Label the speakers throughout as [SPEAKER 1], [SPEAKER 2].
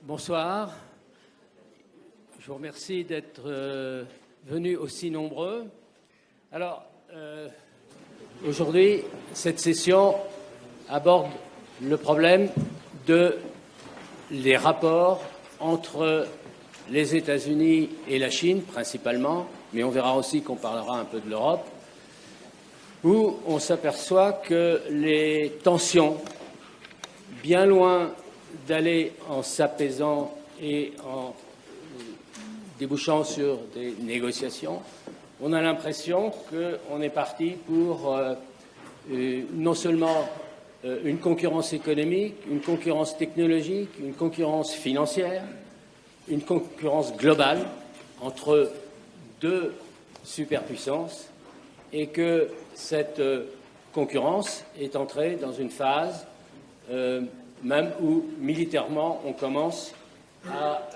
[SPEAKER 1] Bonsoir. Je vous remercie d'être venus aussi nombreux. Alors, aujourd'hui, cette session aborde le problème des rapports entre les États-Unis et la Chine, principalement, mais on verra aussi qu'on parlera un peu de l'Europe, où on s'aperçoit que les tensions, bien loin d'aller en s'apaisant et en débouchant sur des négociations, on a l'impression qu'on est parti pour non seulement une concurrence économique, une concurrence technologique, une concurrence financière, une concurrence globale entre deux superpuissances, et que cette concurrence est entrée dans une phase même où militairement on commence à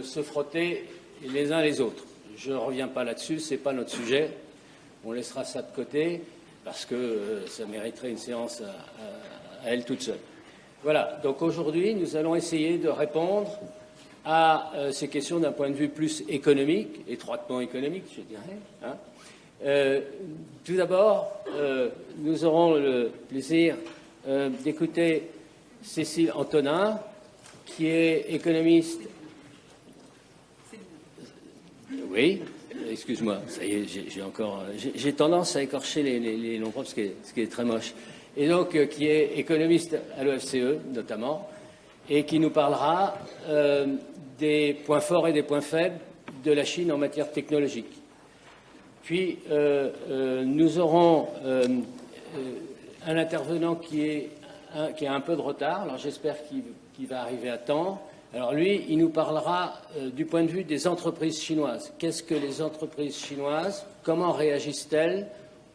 [SPEAKER 1] se frotter les uns les autres. Je ne reviens pas là-dessus, ce n'est pas notre sujet, on laissera ça de côté parce que ça mériterait une séance à elle toute seule. Voilà, donc aujourd'hui nous allons essayer de répondre à ces questions d'un point de vue plus économique, étroitement économique je dirais. Tout d'abord, nous aurons le plaisir d'écouter Cécile Antonin, qui est économiste. Oui, excuse-moi, ça y est, j'ai tendance à écorcher les noms propres, ce qui est très moche. Et donc, qui est économiste à l'OFCE, notamment, et qui nous parlera des points forts et des points faibles de la Chine en matière technologique. Puis, nous aurons un intervenant qui a un peu de retard, alors j'espère qu'il va arriver à temps. Alors lui, il nous parlera du point de vue des entreprises chinoises. Qu'est-ce que les entreprises chinoises, comment réagissent-elles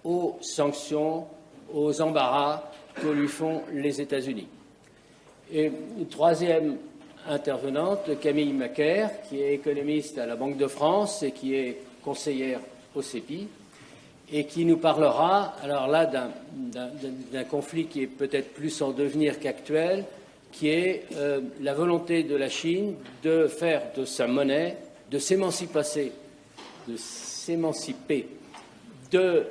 [SPEAKER 1] aux sanctions, aux embarras que lui font les États-Unis? Et une troisième intervenante, Camille Macaire, qui est économiste à la Banque de France et qui est conseillère au CEPI, et qui nous parlera, alors là, d'un conflit qui est peut-être plus en devenir qu'actuel, qui est la volonté de la Chine de faire de sa monnaie, de s'émanciper de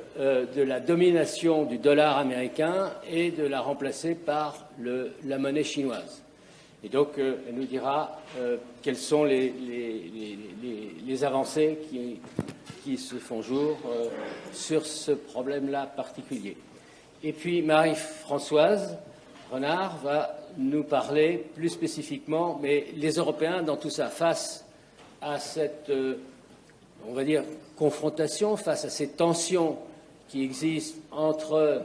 [SPEAKER 1] la domination du dollar américain et de la remplacer par la monnaie chinoise. Et donc, elle nous dira quelles sont les avancées qui se font jour sur ce problème-là particulier. Et puis Marie-Françoise Renard va nous parler plus spécifiquement, mais les Européens dans tout ça, face à cette, on va dire, confrontation, face à ces tensions qui existent entre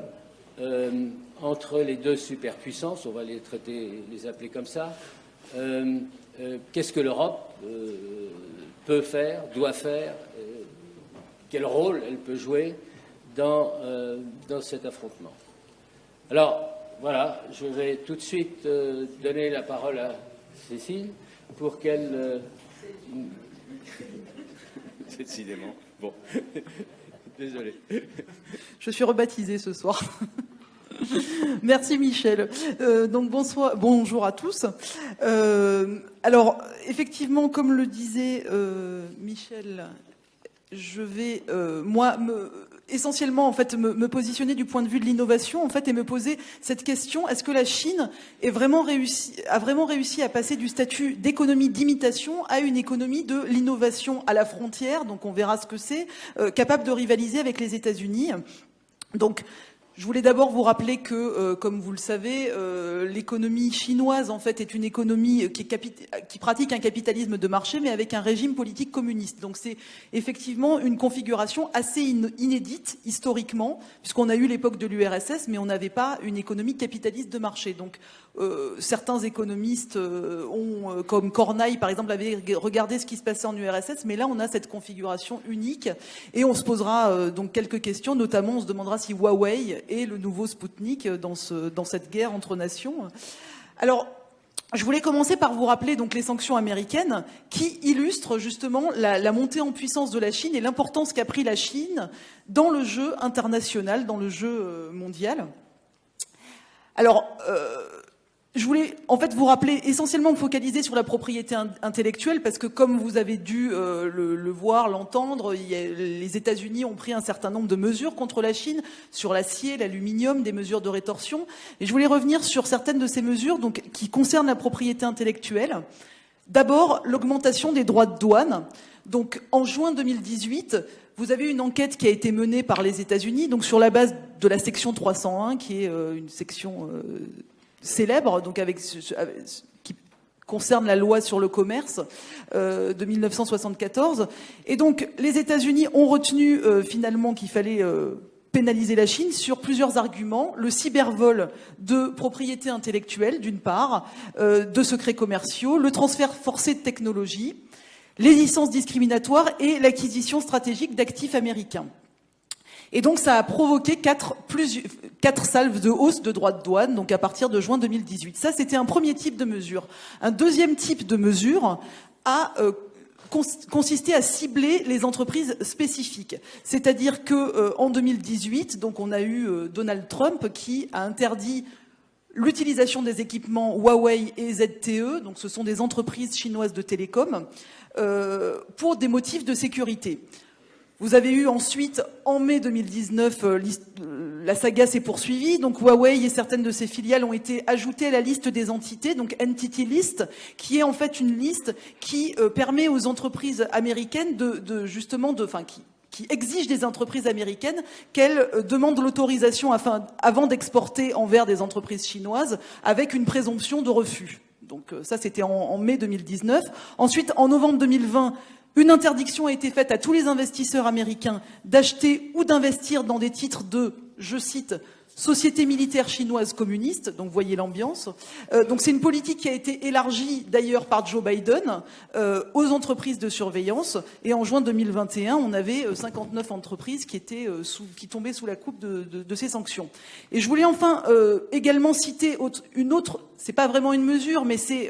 [SPEAKER 1] les deux superpuissances, on va les appeler comme ça, qu'est-ce que l'Europe peut faire, doit faire, quel rôle elle peut jouer dans cet affrontement. Alors, voilà, je vais tout de suite donner la parole à Cécile pour qu'elle... Décidément. Bon, désolé.
[SPEAKER 2] Je suis rebaptisée ce soir. Merci Michel. Donc bonjour à tous. Alors, effectivement, comme le disait Michel, je vais essentiellement en fait me positionner du point de vue de l'innovation en fait et me poser cette question: est-ce que la Chine a vraiment réussi à passer du statut d'économie d'imitation à une économie de l'innovation à la frontière, donc on verra ce que c'est, capable de rivaliser avec les États-Unis. Donc je voulais d'abord vous rappeler que, comme vous le savez, l'économie chinoise, en fait, est une économie qui pratique un capitalisme de marché, mais avec un régime politique communiste. Donc c'est effectivement une configuration assez inédite, historiquement, puisqu'on a eu l'époque de l'URSS, mais on n'avait pas une économie capitaliste de marché. Donc certains économistes comme Corneille, par exemple, avaient regardé ce qui se passait en URSS, mais là, on a cette configuration unique, et on se posera donc quelques questions, notamment on se demandera si Huawei et le nouveau Spoutnik dans cette guerre entre nations. Alors, je voulais commencer par vous rappeler donc les sanctions américaines qui illustrent justement la montée en puissance de la Chine et l'importance qu'a pris la Chine dans le jeu international, dans le jeu mondial. Alors, Je voulais en fait vous rappeler, essentiellement me focaliser sur la propriété intellectuelle, parce que comme vous avez dû le voir, l'entendre, les États-Unis ont pris un certain nombre de mesures contre la Chine, sur l'acier, l'aluminium, des mesures de rétorsion. Et je voulais revenir sur certaines de ces mesures donc, qui concernent la propriété intellectuelle. D'abord, l'augmentation des droits de douane. Donc en juin 2018, vous avez une enquête qui a été menée par les États-Unis, donc sur la base de la section 301, qui est une section célèbre, donc qui concerne la loi sur le commerce de 1974. Et donc les États-Unis ont retenu finalement qu'il fallait pénaliser la Chine sur plusieurs arguments. Le cybervol de propriété intellectuelle, d'une part, de secrets commerciaux, le transfert forcé de technologie, les licences discriminatoires et l'acquisition stratégique d'actifs américains. Et donc ça a provoqué 4 salves de hausse de droits de douane, donc à partir de juin 2018. Ça, c'était un premier type de mesure. Un deuxième type de mesure a consisté à cibler les entreprises spécifiques. C'est-à-dire que en 2018, donc on a eu Donald Trump qui a interdit l'utilisation des équipements Huawei et ZTE, donc ce sont des entreprises chinoises de télécom, pour des motifs de sécurité. Vous avez eu ensuite, en mai 2019, la saga s'est poursuivie. Donc Huawei et certaines de ses filiales ont été ajoutées à la liste des entités, donc Entity List, qui est en fait une liste qui permet aux entreprises américaines qui exige des entreprises américaines qu'elles demandent l'autorisation avant d'exporter envers des entreprises chinoises avec une présomption de refus. Donc ça, c'était en mai 2019. Ensuite, en novembre 2020, une interdiction a été faite à tous les investisseurs américains d'acheter ou d'investir dans des titres de, je cite, société militaire chinoise communiste, donc voyez l'ambiance. Donc c'est une politique qui a été élargie d'ailleurs par Joe Biden aux entreprises de surveillance. Et en juin 2021, on avait 59 entreprises qui tombaient sous la coupe de ces sanctions. Et je voulais enfin également citer une autre, c'est pas vraiment une mesure, mais c'est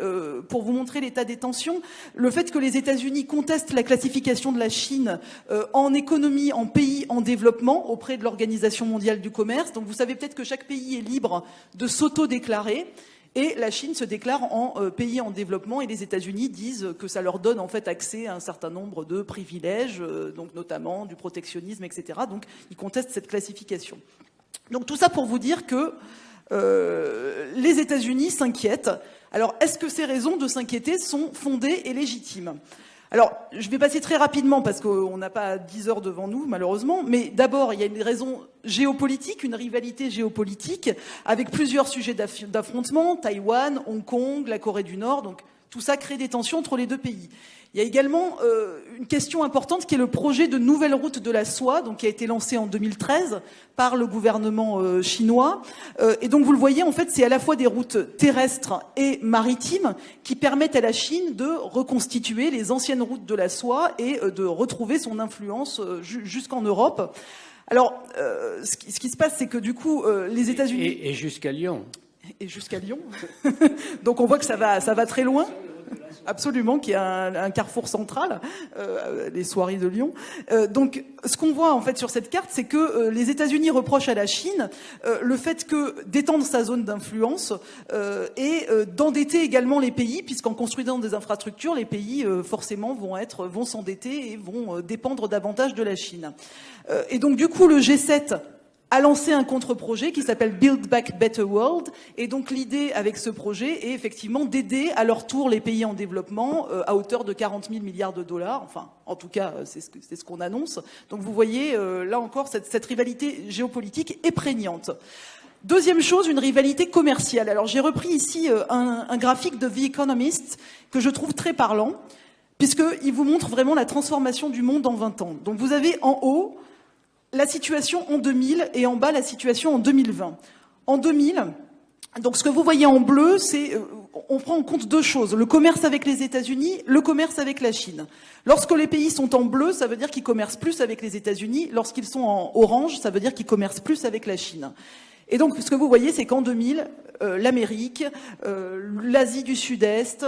[SPEAKER 2] pour vous montrer l'état des tensions, le fait que les États-Unis contestent la classification de la Chine en économie, en pays en développement auprès de l'Organisation mondiale du commerce. Donc vous savez peut-être que chaque pays est libre de s'auto-déclarer et la Chine se déclare en pays en développement et les États-Unis disent que ça leur donne en fait accès à un certain nombre de privilèges, donc notamment du protectionnisme, etc. Donc ils contestent cette classification. Donc tout ça pour vous dire que les États-Unis s'inquiètent. Alors est-ce que ces raisons de s'inquiéter sont fondées et légitimes ? Alors, je vais passer très rapidement parce qu'on n'a pas 10 heures devant nous, malheureusement. Mais d'abord, il y a une raison géopolitique, une rivalité géopolitique avec plusieurs sujets d'affrontement, Taïwan, Hong Kong, la Corée du Nord. Donc, tout ça crée des tensions entre les deux pays. Il y a également une question importante qui est le projet de nouvelle route de la soie, donc qui a été lancé en 2013 par le gouvernement chinois. Et donc vous le voyez, en fait, c'est à la fois des routes terrestres et maritimes qui permettent à la Chine de reconstituer les anciennes routes de la soie et de retrouver son influence jusqu'en Europe. Alors, ce qui se passe, c'est que du coup, les États-Unis
[SPEAKER 1] et jusqu'à Lyon.
[SPEAKER 2] Et jusqu'à Lyon. Donc on voit que ça va très loin. Absolument, qui est un carrefour central, les soieries de Lyon. Donc, ce qu'on voit en fait sur cette carte, c'est que les États-Unis reprochent à la Chine le fait que d'étendre sa zone d'influence et d'endetter également les pays, puisqu'en construisant des infrastructures, les pays forcément vont s'endetter et vont dépendre davantage de la Chine. Et donc, du coup, le G7 a lancé un contre-projet qui s'appelle Build Back Better World. Et donc l'idée avec ce projet est effectivement d'aider à leur tour les pays en développement à hauteur de 40 000 milliards de dollars. Enfin, en tout cas, c'est ce qu'on annonce. Donc vous voyez, là encore, cette rivalité géopolitique est prégnante. Deuxième chose, une rivalité commerciale. Alors j'ai repris ici un graphique de The Economist que je trouve très parlant, puisqu'il vous montre vraiment la transformation du monde en 20 ans. Donc vous avez en haut la situation en 2000 et en bas la situation en 2020. En 2000, donc ce que vous voyez en bleu, c'est on prend en compte deux choses, le commerce avec les États-Unis, le commerce avec la Chine. Lorsque les pays sont en bleu, ça veut dire qu'ils commercent plus avec les États-Unis. Lorsqu'ils sont en orange, ça veut dire qu'ils commercent plus avec la Chine. Et donc ce que vous voyez, c'est qu'en 2000, l'Amérique, l'Asie du Sud-Est,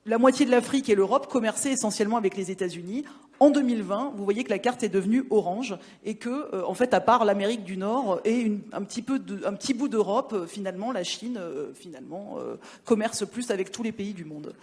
[SPEAKER 2] la moitié de l'Afrique et l'Europe commerçaient essentiellement avec les États-Unis. En 2020, vous voyez que la carte est devenue orange et que, en fait, à part l'Amérique du Nord et un petit bout d'Europe, finalement, la Chine, commerce plus avec tous les pays du monde.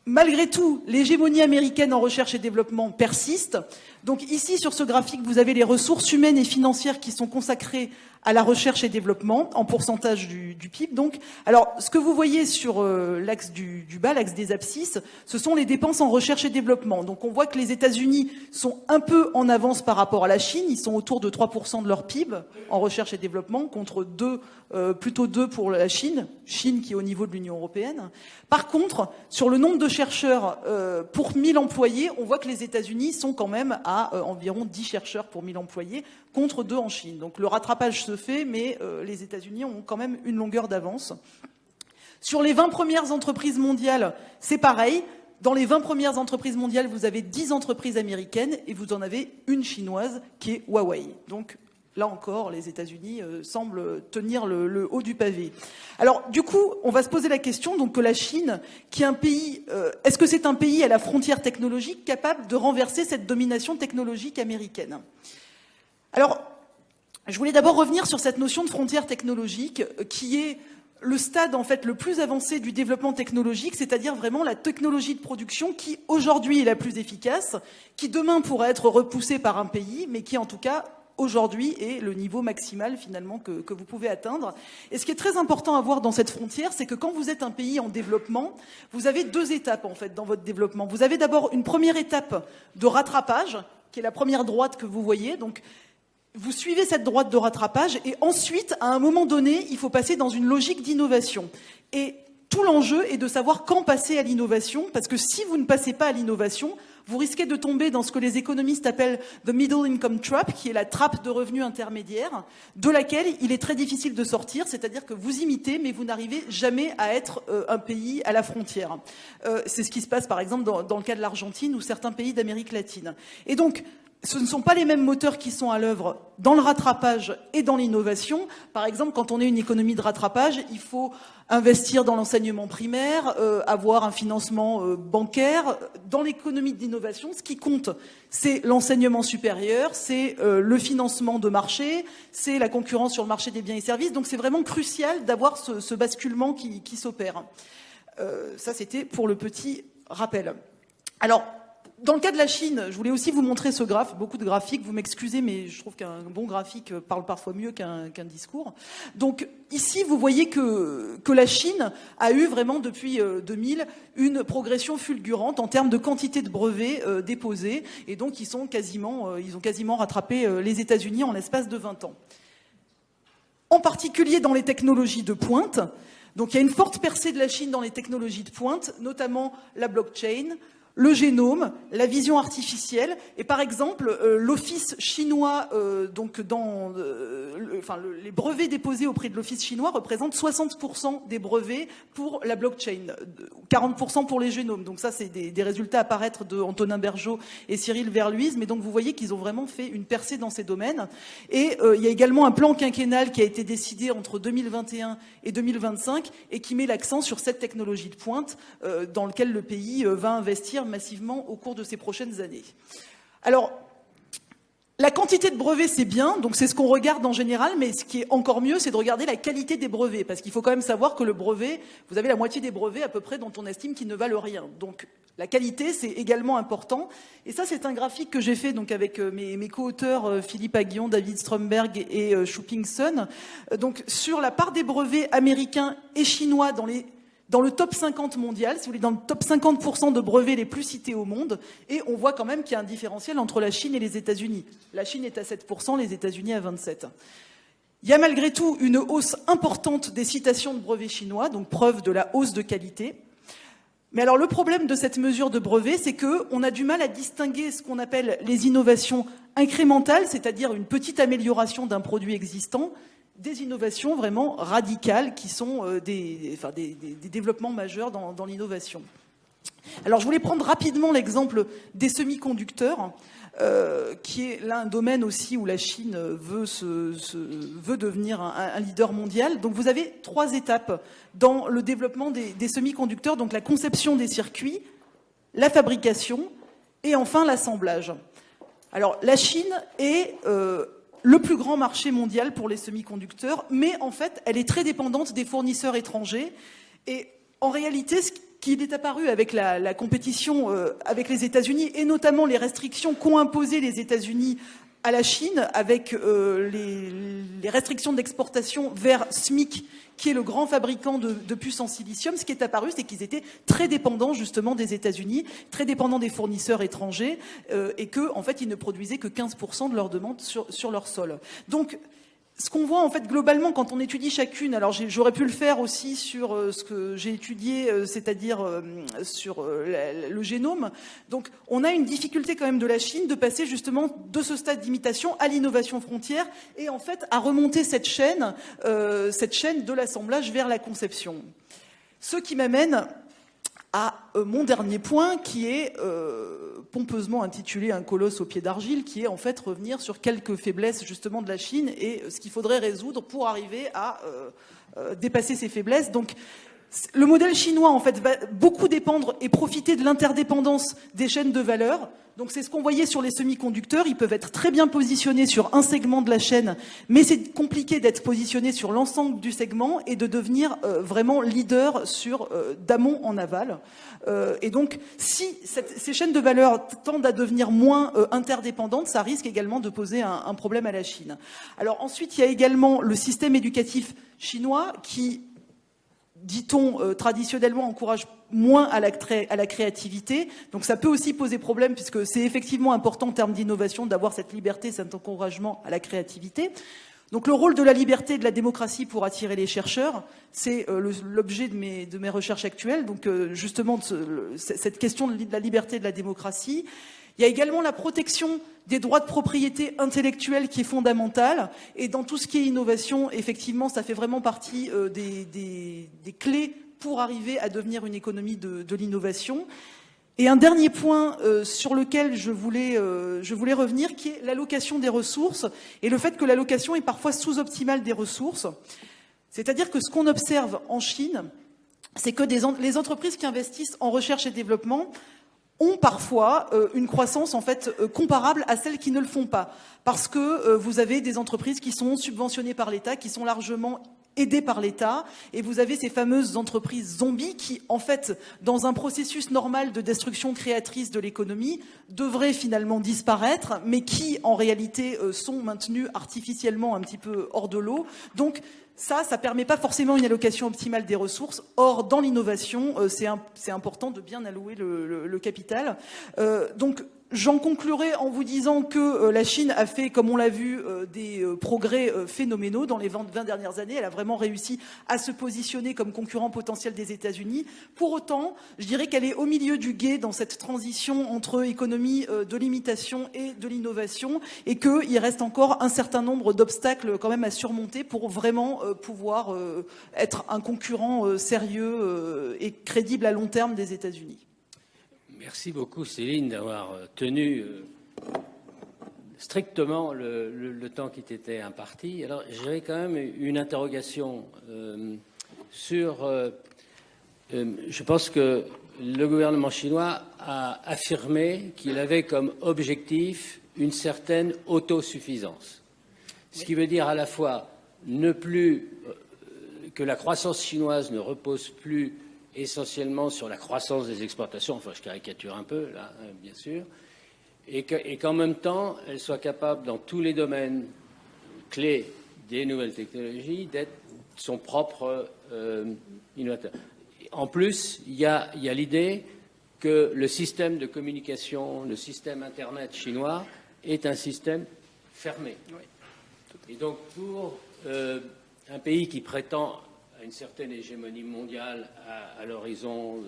[SPEAKER 2] Malgré tout, l'hégémonie américaine en recherche et développement persiste. Donc ici, sur ce graphique, vous avez les ressources humaines et financières qui sont consacrées à la recherche et développement, en pourcentage du PIB. Donc, alors, ce que vous voyez sur l'axe du bas, l'axe des abscisses, ce sont les dépenses en recherche et développement. Donc, on voit que les États-Unis sont un peu en avance par rapport à la Chine. Ils sont autour de 3% de leur PIB en recherche et développement, contre plutôt 2 pour la Chine qui est au niveau de l'Union européenne. Par contre, sur le nombre de chercheurs pour 1000 employés, on voit que les États-Unis sont quand même à environ 10 chercheurs pour 1000 employés, contre 2 en Chine. Donc le rattrapage se fait, mais les États-Unis ont quand même une longueur d'avance. Sur les 20 premières entreprises mondiales, c'est pareil. Dans les 20 premières entreprises mondiales, vous avez 10 entreprises américaines et vous en avez une chinoise qui est Huawei. Donc là encore, les États-Unis semblent tenir le haut du pavé. Alors, du coup, on va se poser la question donc que la Chine, qui est un pays, est-ce que c'est un pays à la frontière technologique capable de renverser cette domination technologique américaine? Alors, je voulais d'abord revenir sur cette notion de frontière technologique, qui est le stade en fait le plus avancé du développement technologique, c'est-à-dire vraiment la technologie de production qui aujourd'hui est la plus efficace, qui demain pourra être repoussée par un pays, mais qui en tout cas aujourd'hui est le niveau maximal finalement que vous pouvez atteindre. Et ce qui est très important à voir dans cette frontière, c'est que quand vous êtes un pays en développement, vous avez 2 étapes en fait dans votre développement. Vous avez d'abord une première étape de rattrapage, qui est la première droite que vous voyez. Donc vous suivez cette droite de rattrapage et ensuite, à un moment donné, il faut passer dans une logique d'innovation. Et tout l'enjeu est de savoir quand passer à l'innovation, parce que si vous ne passez pas à l'innovation, vous risquez de tomber dans ce que les économistes appellent the middle income trap, qui est la trappe de revenus intermédiaires, de laquelle il est très difficile de sortir, c'est-à-dire que vous imitez, mais vous n'arrivez jamais à être un pays à la frontière. C'est ce qui se passe, par exemple, dans le cas de l'Argentine ou certains pays d'Amérique latine. Et donc, ce ne sont pas les mêmes moteurs qui sont à l'œuvre dans le rattrapage et dans l'innovation. Par exemple, quand on est une économie de rattrapage, il faut investir dans l'enseignement primaire, avoir un financement bancaire. Dans l'économie d'innovation, ce qui compte, c'est l'enseignement supérieur, c'est le financement de marché, c'est la concurrence sur le marché des biens et services. Donc c'est vraiment crucial d'avoir ce basculement qui s'opère. Ça, c'était pour le petit rappel. Alors, dans le cas de la Chine, je voulais aussi vous montrer ce graphe, beaucoup de graphiques, vous m'excusez, mais je trouve qu'un bon graphique parle parfois mieux qu'un discours. Donc ici, vous voyez que la Chine a eu vraiment depuis 2000 une progression fulgurante en termes de quantité de brevets déposés, et donc ils ont quasiment rattrapé les États-Unis en l'espace de 20 ans. En particulier dans les technologies de pointe. Donc il y a une forte percée de la Chine dans les technologies de pointe, notamment la blockchain, le génome, la vision artificielle, et par exemple l'office chinois, les brevets déposés auprès de l'office chinois représentent 60% des brevets pour la blockchain, 40% pour les génomes. Donc ça, c'est des résultats à paraître de Antonin Bergeau et Cyril Verluise, mais donc vous voyez qu'ils ont vraiment fait une percée dans ces domaines. Et il y a également un plan quinquennal qui a été décidé entre 2021 et 2025 et qui met l'accent sur cette technologie de pointe dans lequel le pays va investir massivement au cours de ces prochaines années. Alors, la quantité de brevets, c'est bien, donc c'est ce qu'on regarde en général, mais ce qui est encore mieux, c'est de regarder la qualité des brevets, parce qu'il faut quand même savoir que le brevet, vous avez la moitié des brevets à peu près dont on estime qu'ils ne valent rien. Donc la qualité, c'est également important. Et ça, c'est un graphique que j'ai fait donc avec mes co-auteurs Philippe Aguillon, David Stromberg et Shuping Sun. Donc sur la part des brevets américains et chinois dans le top 50 mondial, si vous voulez, dans le top 50% de brevets les plus cités au monde, et on voit quand même qu'il y a un différentiel entre la Chine et les États-Unis. La Chine est à 7%, les États-Unis à 27%. Il y a malgré tout une hausse importante des citations de brevets chinois, donc preuve de la hausse de qualité. Mais alors le problème de cette mesure de brevet, c'est qu'on a du mal à distinguer ce qu'on appelle les innovations incrémentales, c'est-à-dire une petite amélioration d'un produit existant, des innovations vraiment radicales qui sont des développements majeurs dans l'innovation. Alors je voulais prendre rapidement l'exemple des semi-conducteurs, qui est là un domaine aussi où la Chine veut devenir un leader mondial. Donc vous avez 3 étapes dans le développement des semi-conducteurs, donc la conception des circuits, la fabrication et enfin l'assemblage. Alors la Chine est le plus grand marché mondial pour les semi-conducteurs, mais en fait elle est très dépendante des fournisseurs étrangers. Et en réalité, ce qu'il est apparu avec la compétition avec les États-Unis, et notamment les restrictions qu'ont imposées les États-Unis à la Chine, avec les restrictions d'exportation vers SMIC, qui est le grand fabricant de puces en silicium, ce qui est apparu, c'est qu'ils étaient très dépendants justement des États-Unis, très dépendants des fournisseurs étrangers, et que en fait, ils ne produisaient que 15% de leurs demandes sur leur sol. Donc, ce qu'on voit en fait globalement quand on étudie chacune, alors j'aurais pu le faire aussi sur ce que j'ai étudié, c'est-à-dire sur le génome. Donc on a une difficulté quand même de la Chine de passer justement de ce stade d'imitation à l'innovation frontière et en fait à remonter cette chaîne de l'assemblage vers la conception. Ce qui m'amène à mon dernier point qui est pompeusement intitulé un colosse au pied d'argile, qui est en fait revenir sur quelques faiblesses justement de la Chine et ce qu'il faudrait résoudre pour arriver à dépasser ces faiblesses. Donc le modèle chinois en fait va beaucoup dépendre et profiter de l'interdépendance des chaînes de valeur. Donc c'est ce qu'on voyait sur les semi-conducteurs, ils peuvent être très bien positionnés sur un segment de la chaîne, mais c'est compliqué d'être positionné sur l'ensemble du segment et de devenir vraiment leader sur d'amont en aval. Et donc si ces chaînes de valeur tendent à devenir moins interdépendantes, ça risque également de poser un problème à la Chine. Alors ensuite, il y a également le système éducatif chinois qui, dit-on, traditionnellement encourage moins à la créativité. Donc ça peut aussi poser problème puisque c'est effectivement important en termes d'innovation d'avoir cette liberté, cet encouragement à la créativité. Donc le rôle de la liberté et de la démocratie pour attirer les chercheurs, c'est l'objet de mes recherches actuelles. Donc justement cette question de la liberté et de la démocratie. Il y a également la protection des droits de propriété intellectuelle qui est fondamentale. Et dans tout ce qui est innovation, effectivement, ça fait vraiment partie des clés pour arriver à devenir une économie de l'innovation. Et un dernier point sur lequel je voulais revenir, qui est l'allocation des ressources et le fait que l'allocation est parfois sous-optimale des ressources. C'est-à-dire que ce qu'on observe en Chine, c'est que les entreprises qui investissent en recherche et développement ont parfois une croissance en fait comparable à celles qui ne le font pas, parce que vous avez des entreprises qui sont subventionnées par l'État, qui sont largement aidées par l'État, et vous avez ces fameuses entreprises zombies qui, en fait, dans un processus normal de destruction créatrice de l'économie, devraient finalement disparaître, mais qui, en réalité, sont maintenues artificiellement un petit peu hors de l'eau. Donc, ça permet pas forcément une allocation optimale des ressources. Or, dans l'innovation, c'est important de bien allouer le capital. Donc, j'en conclurai en vous disant que la Chine a fait, comme on l'a vu, des progrès phénoménaux dans les 20 dernières années. Elle a vraiment réussi à se positionner comme concurrent potentiel des États-Unis. Pour autant, je dirais qu'elle est au milieu du gué dans cette transition entre économie de l'imitation et de l'innovation, et qu'il reste encore un certain nombre d'obstacles quand même à surmonter pour vraiment pouvoir être un concurrent sérieux et crédible à long terme des États-Unis.
[SPEAKER 1] Merci beaucoup Céline d'avoir tenu strictement le temps qui t'était imparti. Alors j'avais quand même une interrogation sur... je pense que le gouvernement chinois a affirmé qu'il avait comme objectif une certaine autosuffisance. Ce qui veut dire à la fois ne plus que la croissance chinoise ne repose plus essentiellement sur la croissance des exportations, enfin je caricature un peu là, bien sûr, et qu'en même temps, elle soit capable dans tous les domaines clés des nouvelles technologies d'être son propre innovateur. En plus, il y a l'idée que le système de communication, le système Internet chinois est un système fermé. Oui. Et donc pour un pays qui prétend à une certaine hégémonie mondiale à l'horizon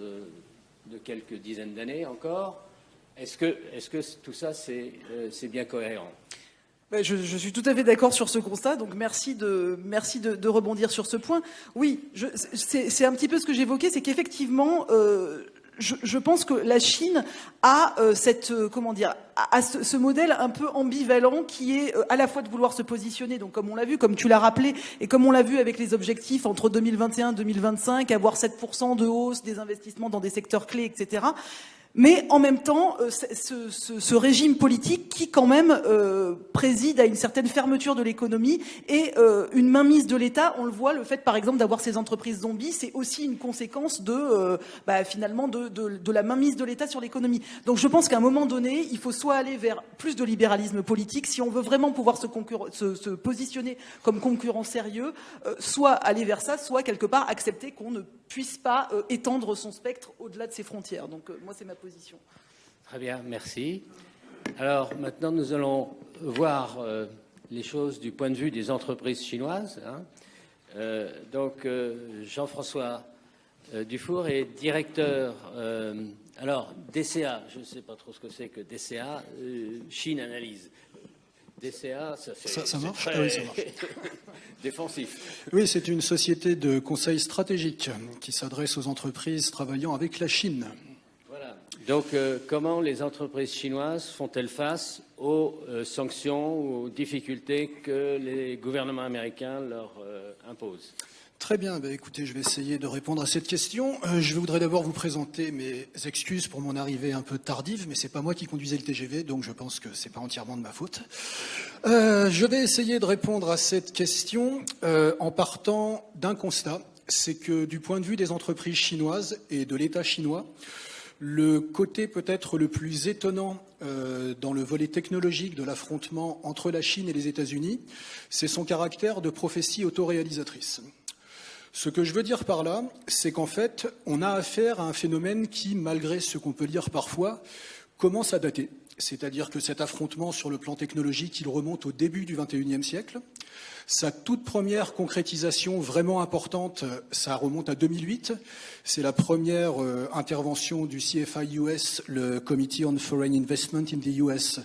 [SPEAKER 1] de quelques dizaines d'années encore, est-ce que tout ça c'est bien cohérent ?
[SPEAKER 2] Je suis tout à fait d'accord sur ce constat, donc merci de rebondir sur ce point. Oui, c'est un petit peu ce que j'évoquais, c'est qu'effectivement, je pense que la Chine a ce modèle un peu ambivalent qui est à la fois de vouloir se positionner, donc comme on l'a vu, comme tu l'as rappelé, et comme on l'a vu avec les objectifs entre 2021 et 2025, avoir 7% de hausse des investissements dans des secteurs clés, etc. Mais en même temps, ce régime politique qui quand même préside à une certaine fermeture de l'économie et une mainmise de l'État, on le voit, le fait par exemple d'avoir ces entreprises zombies, c'est aussi une conséquence finalement de la mainmise de l'État sur l'économie. Donc je pense qu'à un moment donné, il faut soit aller vers plus de libéralisme politique, si on veut vraiment pouvoir se positionner comme concurrent sérieux, soit aller vers ça, soit quelque part accepter qu'on ne puisse pas étendre son spectre au-delà de ses frontières. Donc moi, c'est ma position.
[SPEAKER 1] Très bien, merci. Alors maintenant, nous allons voir les choses du point de vue des entreprises chinoises. Jean-François Dufour est directeur, DCA, je ne sais pas trop ce que c'est que DCA, Chine Analyse. DCA,
[SPEAKER 3] ça marche. Ah oui, ça marche.
[SPEAKER 1] Défensif.
[SPEAKER 3] Oui, c'est une société de conseil stratégique qui s'adresse aux entreprises travaillant avec la Chine.
[SPEAKER 1] Voilà. Donc, comment les entreprises chinoises font-elles face aux sanctions, aux difficultés que les gouvernements américains leur imposent ?
[SPEAKER 3] Très bien, écoutez, je vais essayer de répondre à cette question. Je voudrais d'abord vous présenter mes excuses pour mon arrivée un peu tardive, mais c'est pas moi qui conduisais le TGV, donc je pense que c'est pas entièrement de ma faute. Je vais essayer de répondre à cette question en partant d'un constat, c'est que du point de vue des entreprises chinoises et de l'État chinois, le côté peut-être le plus étonnant dans le volet technologique de l'affrontement entre la Chine et les États-Unis, c'est son caractère de prophétie autoréalisatrice. Ce que je veux dire par là, c'est qu'en fait, on a affaire à un phénomène qui, malgré ce qu'on peut lire parfois, commence à dater. C'est-à-dire que cet affrontement sur le plan technologique, il remonte au début du XXIe siècle. Sa toute première concrétisation vraiment importante, ça remonte à 2008. C'est la première intervention du CFI US, le Committee on Foreign Investment in the US,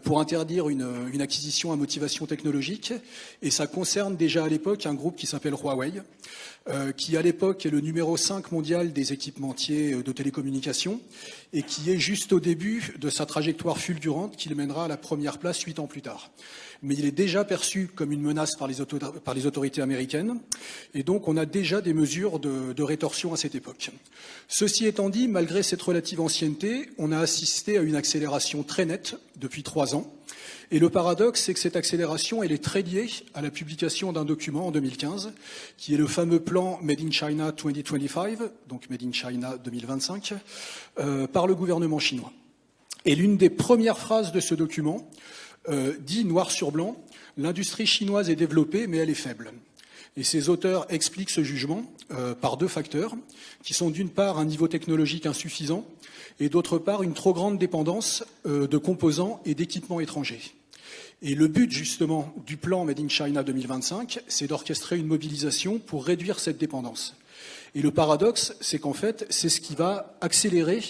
[SPEAKER 3] pour interdire une acquisition à motivation technologique. Et ça concerne déjà à l'époque un groupe qui s'appelle Huawei, qui à l'époque est le numéro 5 mondial des équipementiers de télécommunications et qui est juste au début de sa trajectoire fulgurante qui le mènera à la première place 8 ans plus tard. Mais il est déjà perçu comme une menace par les autorités américaines et donc on a déjà des mesures de rétorsion à cette époque. Ceci étant dit, malgré cette relative ancienneté, on a assisté à une accélération très nette depuis 3 ans. Et le paradoxe, c'est que cette accélération, elle est très liée à la publication d'un document en 2015, qui est le fameux plan Made in China 2025, donc Made in China 2025, par le gouvernement chinois. Et l'une des premières phrases de ce document dit noir sur blanc, l'industrie chinoise est développée, mais elle est faible. Et ces auteurs expliquent ce jugement par 2 facteurs, qui sont d'une part un niveau technologique insuffisant, et d'autre part une trop grande dépendance de composants et d'équipements étrangers. Et le but justement du plan Made in China 2025, c'est d'orchestrer une mobilisation pour réduire cette dépendance. Et le paradoxe, c'est qu'en fait, c'est ce qui va accélérer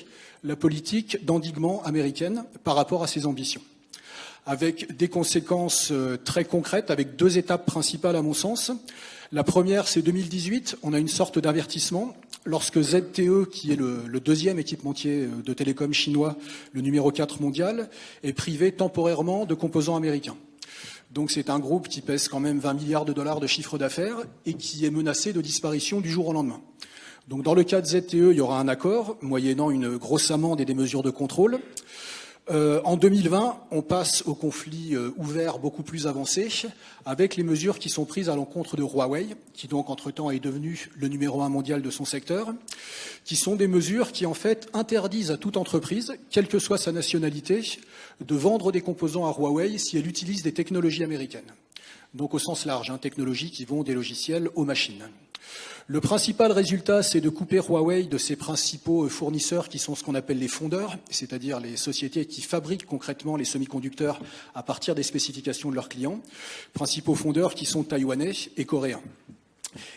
[SPEAKER 3] la politique d'endiguement américaine par rapport à ses ambitions, avec des conséquences très concrètes, avec 2 étapes principales à mon sens. La première, c'est 2018, on a une sorte d'avertissement lorsque ZTE, qui est le deuxième équipementier de télécom chinois, le numéro 4 mondial, est privé temporairement de composants américains. Donc c'est un groupe qui pèse quand même 20 milliards de dollars de chiffre d'affaires et qui est menacé de disparition du jour au lendemain. Donc dans le cas de ZTE, il y aura un accord, moyennant une grosse amende et des mesures de contrôle. En 2020, on passe au conflit ouvert beaucoup plus avancé, avec les mesures qui sont prises à l'encontre de Huawei, qui donc entre-temps est devenu le numéro 1 mondial de son secteur, qui sont des mesures qui en fait interdisent à toute entreprise, quelle que soit sa nationalité, de vendre des composants à Huawei si elle utilise des technologies américaines. Donc au sens large, technologies qui vont des logiciels aux machines. Le principal résultat, c'est de couper Huawei de ses principaux fournisseurs qui sont ce qu'on appelle les fondeurs, c'est-à-dire les sociétés qui fabriquent concrètement les semi-conducteurs à partir des spécifications de leurs clients, principaux fondeurs qui sont taïwanais et coréens.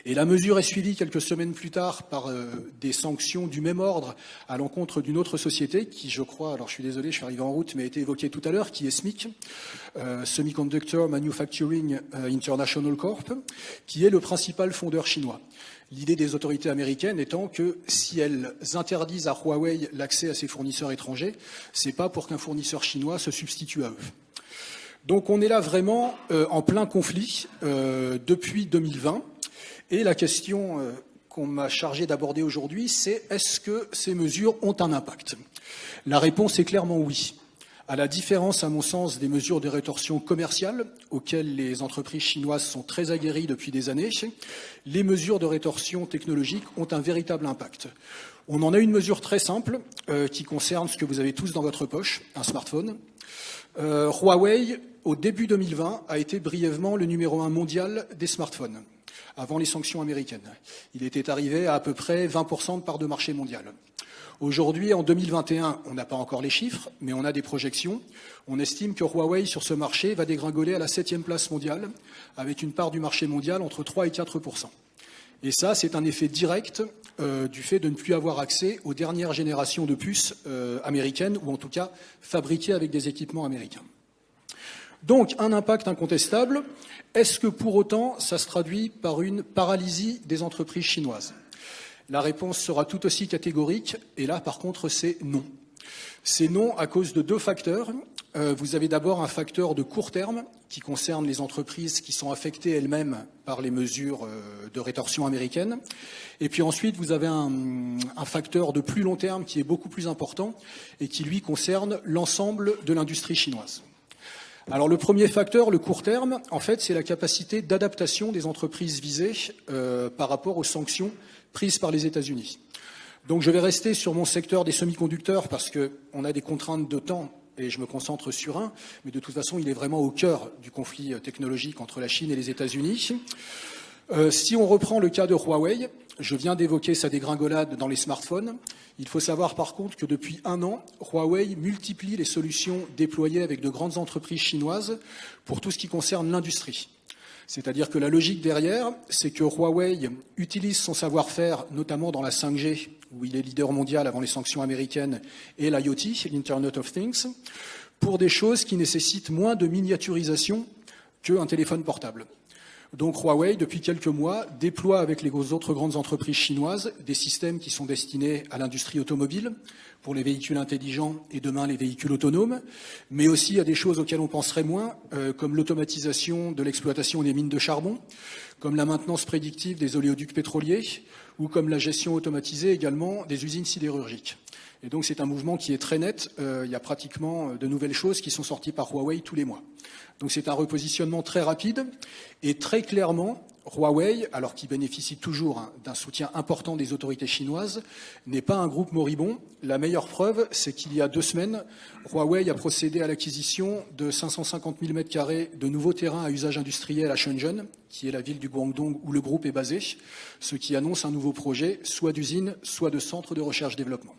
[SPEAKER 3] Et la mesure est suivie quelques semaines plus tard par des sanctions du même ordre à l'encontre d'une autre société qui, je crois, alors je suis désolé, je suis arrivé en route, mais a été évoquée tout à l'heure, qui est SMIC, Semiconductor Manufacturing International Corp, qui est le principal fondeur chinois. L'idée des autorités américaines étant que si elles interdisent à Huawei l'accès à ses fournisseurs étrangers, c'est pas pour qu'un fournisseur chinois se substitue à eux. Donc on est là vraiment en plein conflit depuis 2020. Et la question qu'on m'a chargé d'aborder aujourd'hui, c'est est-ce que ces mesures ont un impact? La réponse est clairement oui. À la différence, à mon sens, des mesures de rétorsion commerciale auxquelles les entreprises chinoises sont très aguerries depuis des années, les mesures de rétorsion technologique ont un véritable impact. On en a une mesure très simple qui concerne ce que vous avez tous dans votre poche, un smartphone. Huawei, au début 2020, a été brièvement le numéro 1 mondial des smartphones, avant les sanctions américaines. Il était arrivé à peu près 20% de part de marché mondial. Aujourd'hui, en 2021, on n'a pas encore les chiffres, mais on a des projections. On estime que Huawei, sur ce marché, va dégringoler à la 7e place mondiale, avec une part du marché mondial entre 3 et 4%. Et ça, c'est un effet direct du fait de ne plus avoir accès aux dernières générations de puces américaines, ou en tout cas fabriquées avec des équipements américains. Donc, un impact incontestable. Est-ce que pour autant, ça se traduit par une paralysie des entreprises chinoises? La réponse sera tout aussi catégorique, et là, par contre, c'est non. C'est non à cause de deux facteurs. Vous avez d'abord un facteur de court terme qui concerne les entreprises qui sont affectées elles-mêmes par les mesures de rétorsion américaines. Et puis ensuite, vous avez un facteur de plus long terme qui est beaucoup plus important et qui, lui, concerne l'ensemble de l'industrie chinoise. Alors le premier facteur, le court terme, en fait, c'est la capacité d'adaptation des entreprises visées par rapport aux sanctions prises par les États-Unis. Donc je vais rester sur mon secteur des semi-conducteurs parce qu'on a des contraintes de temps et je me concentre sur un, mais de toute façon, il est vraiment au cœur du conflit technologique entre la Chine et les États-Unis. Si on reprend le cas de Huawei, je viens d'évoquer sa dégringolade dans les smartphones. Il faut savoir par contre que depuis un an, Huawei multiplie les solutions déployées avec de grandes entreprises chinoises pour tout ce qui concerne l'industrie. C'est-à-dire que la logique derrière, c'est que Huawei utilise son savoir-faire, notamment dans la 5G, où il est leader mondial avant les sanctions américaines, et l'IoT, l'Internet of Things, pour des choses qui nécessitent moins de miniaturisation qu'un téléphone portable. Donc Huawei, depuis quelques mois, déploie avec les autres grandes entreprises chinoises des systèmes qui sont destinés à l'industrie automobile, pour les véhicules intelligents et demain les véhicules autonomes, mais aussi à des choses auxquelles on penserait moins, comme l'automatisation de l'exploitation des mines de charbon, comme la maintenance prédictive des oléoducs pétroliers, ou comme la gestion automatisée également des usines sidérurgiques. Et donc c'est un mouvement qui est très net. Il y a pratiquement de nouvelles choses qui sont sorties par Huawei tous les mois. Donc c'est un repositionnement très rapide et très clairement, Huawei, alors qu'il bénéficie toujours d'un soutien important des autorités chinoises, n'est pas un groupe moribond. La meilleure preuve, c'est qu'il y a 2 semaines, Huawei a procédé à l'acquisition de 550 000 m² de nouveaux terrains à usage industriel à Shenzhen, qui est la ville du Guangdong où le groupe est basé, ce qui annonce un nouveau projet, soit d'usine, soit de centre de recherche-développement.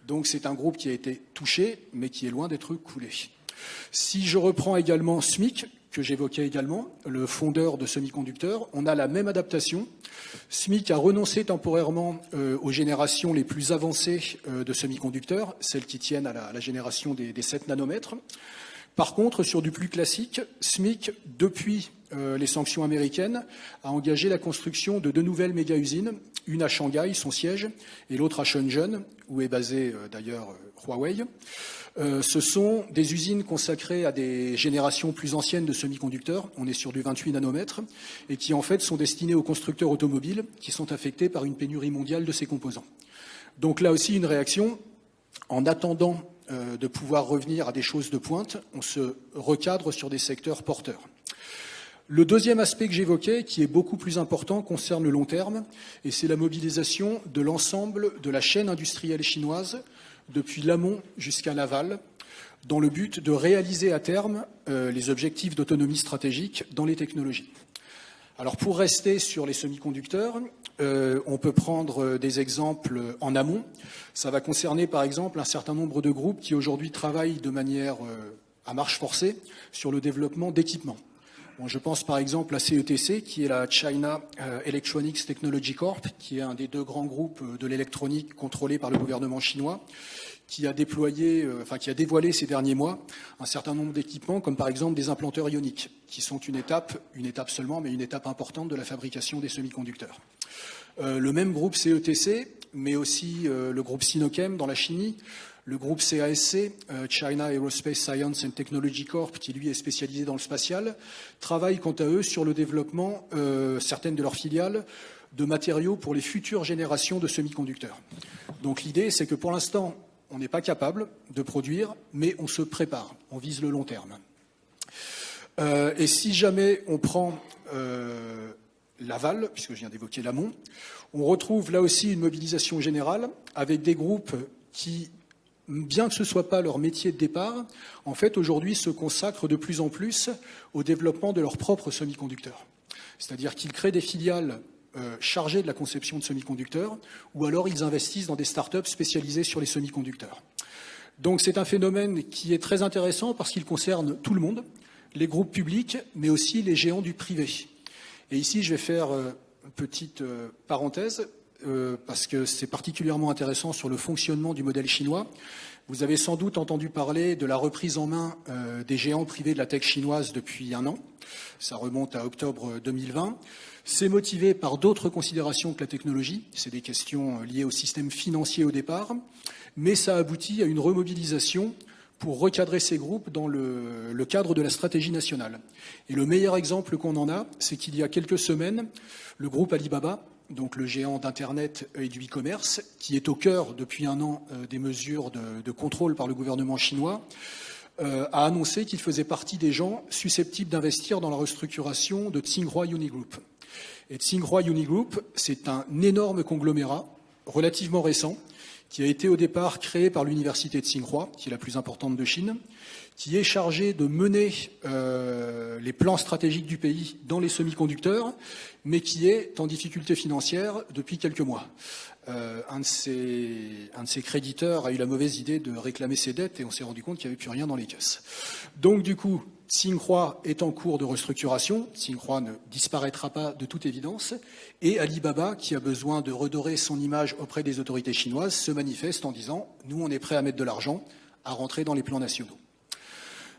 [SPEAKER 3] Donc c'est un groupe qui a été touché, mais qui est loin d'être coulé. Si je reprends également SMIC, que j'évoquais également, le fondeur de semi-conducteurs, on a la même adaptation. SMIC a renoncé temporairement aux générations les plus avancées de semi-conducteurs, celles qui tiennent à la génération des 7 nanomètres. Par contre, sur du plus classique, SMIC, depuis les sanctions américaines, a engagé la construction de 2 nouvelles méga-usines, une à Shanghai, son siège, et l'autre à Shenzhen, où est basé d'ailleurs Huawei. Ce sont des usines consacrées à des générations plus anciennes de semi-conducteurs, on est sur du 28 nanomètres, et qui en fait sont destinées aux constructeurs automobiles qui sont affectés par une pénurie mondiale de ces composants. Donc là aussi une réaction, en attendant de pouvoir revenir à des choses de pointe, on se recadre sur des secteurs porteurs. Le deuxième aspect que j'évoquais, qui est beaucoup plus important, concerne le long terme, et c'est la mobilisation de l'ensemble de la chaîne industrielle chinoise, depuis l'amont jusqu'à l'aval, dans le but de réaliser à terme les objectifs d'autonomie stratégique dans les technologies. Alors pour rester sur les semi-conducteurs, on peut prendre des exemples en amont. Ça va concerner par exemple un certain nombre de groupes qui aujourd'hui travaillent de manière à marche forcée sur le développement d'équipements. Bon, je pense par exemple à CETC, qui est la China Electronics Technology Corp, qui est un des deux grands groupes de l'électronique contrôlés par le gouvernement chinois, qui a dévoilé ces derniers mois un certain nombre d'équipements, comme par exemple des implanteurs ioniques, qui sont une étape seulement, mais une étape importante de la fabrication des semi-conducteurs. Le même groupe CETC, mais aussi le groupe Sinochem dans la chimie, le groupe CASC, China Aerospace Science and Technology Corp, qui lui est spécialisé dans le spatial, travaillent quant à eux sur le développement, certaines de leurs filiales, de matériaux pour les futures générations de semi-conducteurs. Donc l'idée, c'est que pour l'instant, on n'est pas capable de produire, mais on se prépare, on vise le long terme. Et si jamais on prend l'aval, puisque je viens d'évoquer l'amont, on retrouve là aussi une mobilisation générale avec des groupes qui, bien que ce ne soit pas leur métier de départ, en fait aujourd'hui se consacrent de plus en plus au développement de leurs propres semi-conducteurs. C'est-à-dire qu'ils créent des filiales chargés de la conception de semi-conducteurs, ou alors ils investissent dans des start-up spécialisées sur les semi-conducteurs. Donc c'est un phénomène qui est très intéressant parce qu'il concerne tout le monde, les groupes publics, mais aussi les géants du privé. Et ici, je vais faire une petite parenthèse, parce que c'est particulièrement intéressant sur le fonctionnement du modèle chinois. Vous avez sans doute entendu parler de la reprise en main des géants privés de la tech chinoise depuis un an. Ça remonte à octobre 2020. C'est motivé par d'autres considérations que la technologie. C'est des questions liées au système financier au départ. Mais ça aboutit à une remobilisation pour recadrer ces groupes dans le cadre de la stratégie nationale. Et le meilleur exemple qu'on en a, c'est qu'il y a quelques semaines, le groupe Alibaba, donc le géant d'Internet et du e-commerce, qui est au cœur depuis un an des mesures de contrôle par le gouvernement chinois, a annoncé qu'il faisait partie des gens susceptibles d'investir dans la restructuration de Tsinghua Unigroup. Et Tsinghua Unigroup, c'est un énorme conglomérat relativement récent qui a été au départ créé par l'université de Tsinghua, qui est la plus importante de Chine, qui est chargé de mener les plans stratégiques du pays dans les semi-conducteurs, mais qui est en difficulté financière depuis quelques mois. Un de ses créditeurs a eu la mauvaise idée de réclamer ses dettes et on s'est rendu compte qu'il n'y avait plus rien dans les caisses. Donc du coup, Tsinghua est en cours de restructuration. Tsinghua ne disparaîtra pas de toute évidence. Et Alibaba, qui a besoin de redorer son image auprès des autorités chinoises, se manifeste en disant « Nous, on est prêt à mettre de l'argent, à rentrer dans les plans nationaux ».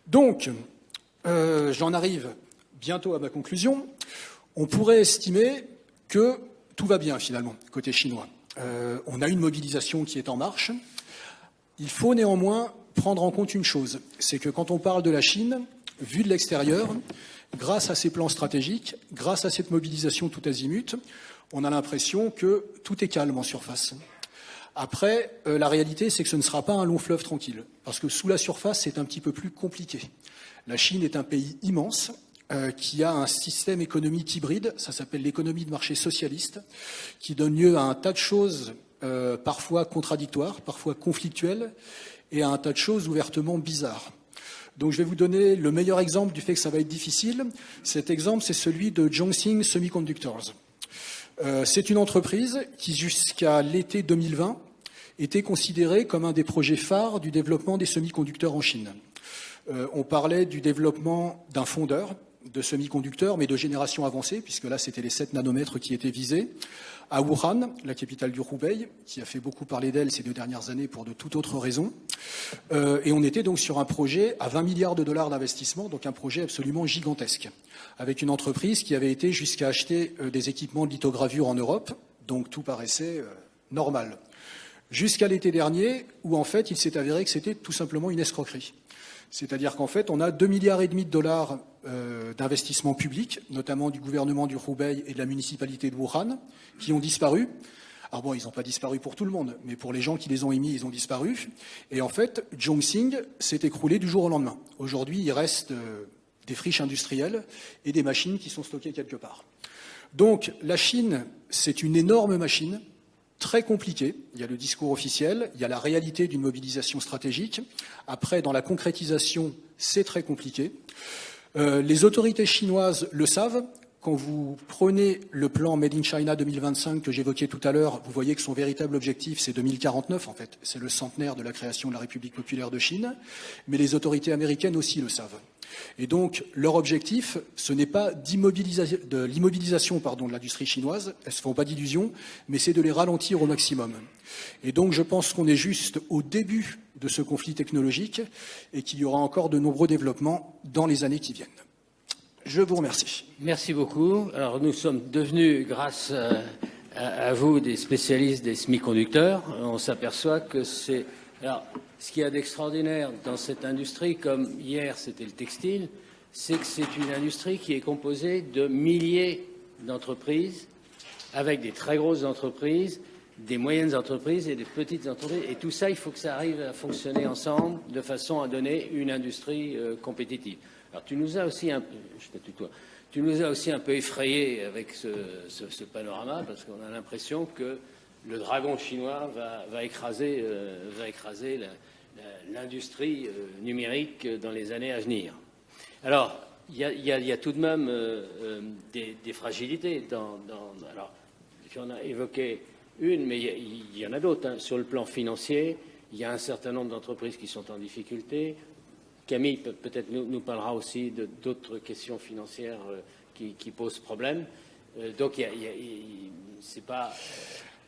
[SPEAKER 3] Donc, j'en arrive bientôt à ma conclusion. On pourrait estimer que tout va bien, finalement, côté chinois. On a une mobilisation qui est en marche. Il faut néanmoins prendre en compte une chose, c'est que quand on parle de la Chine, vu de l'extérieur, grâce à ces plans stratégiques, grâce à cette mobilisation tout azimut, on a l'impression que tout est calme en surface. Après, la réalité, c'est que ce ne sera pas un long fleuve tranquille, parce que sous la surface, c'est un petit peu plus compliqué. La Chine est un pays immense, qui a un système économique hybride, ça s'appelle l'économie de marché socialiste, qui donne lieu à un tas de choses parfois contradictoires, parfois conflictuelles, et à un tas de choses ouvertement bizarres. Donc je vais vous donner le meilleur exemple du fait que ça va être difficile. Cet exemple, c'est celui de Zhongxing Semiconductors. C'est une entreprise qui, jusqu'à l'été 2020, était considérée comme un des projets phares du développement des semi-conducteurs en Chine. On parlait du développement d'un fondeur de semi-conducteurs, mais de génération avancée, puisque là, c'était les 7 nanomètres qui étaient visés, à Wuhan, la capitale du Hubei, qui a fait beaucoup parler d'elle ces 2 dernières années pour de toute autre raison. Et on était donc sur un projet à 20 milliards de dollars d'investissement, donc un projet absolument gigantesque, avec une entreprise qui avait été jusqu'à acheter des équipements de lithogravure en Europe, donc tout paraissait normal. Jusqu'à l'été dernier, où en fait, il s'est avéré que c'était tout simplement une escroquerie. C'est-à-dire qu'en fait, on a 2,5 milliards de dollars d'investissement public, notamment du gouvernement du Hubei et de la municipalité de Wuhan, qui ont disparu. Alors bon, ils n'ont pas disparu pour tout le monde, mais pour les gens qui les ont émis, ils ont disparu. Et en fait, Zhongxing s'est écroulé du jour au lendemain. Aujourd'hui, il reste des friches industrielles et des machines qui sont stockées quelque part. Donc, la Chine, c'est une énorme machine, très compliqué. Il y a le discours officiel, il y a la réalité d'une mobilisation stratégique. Après, dans la concrétisation, c'est très compliqué. Les autorités chinoises le savent. quand vous prenez le plan Made in China 2025 que j'évoquais tout à l'heure, vous voyez que son véritable objectif, c'est 2049, en fait. C'est le centenaire de la création de la République populaire de Chine. Mais les autorités américaines aussi le savent. Et donc, leur objectif, ce n'est pas de l'immobilisation de l'industrie chinoise, elles ne se font pas d'illusions, mais c'est de les ralentir au maximum. Et donc, je pense qu'on est juste au début de ce conflit technologique et qu'il y aura encore de nombreux développements dans les années qui viennent. Je vous remercie.
[SPEAKER 1] Merci beaucoup. Alors, nous sommes devenus, grâce à vous, des spécialistes des semi-conducteurs. On s'aperçoit que c'est... Alors, ce qu'il y a d'extraordinaire dans cette industrie, comme hier c'était le textile, c'est que c'est une industrie qui est composée de milliers d'entreprises, avec des très grosses entreprises, des moyennes entreprises et des petites entreprises. Et tout ça, il faut que ça arrive à fonctionner ensemble de façon à donner une industrie compétitive. Alors, tu nous as aussi tu nous as aussi un peu effrayés avec ce panorama, parce qu'on a l'impression que le dragon chinois va écraser l'industrie numérique dans les années à venir. Alors, il y a tout de même des fragilités. Alors, j'en ai évoqué une, mais il y en a d'autres. Hein. Sur le plan financier, il y a un certain nombre d'entreprises qui sont en difficulté. Camille peut-être nous parlera aussi d'autres questions financières qui posent problème. Donc, c'est pas...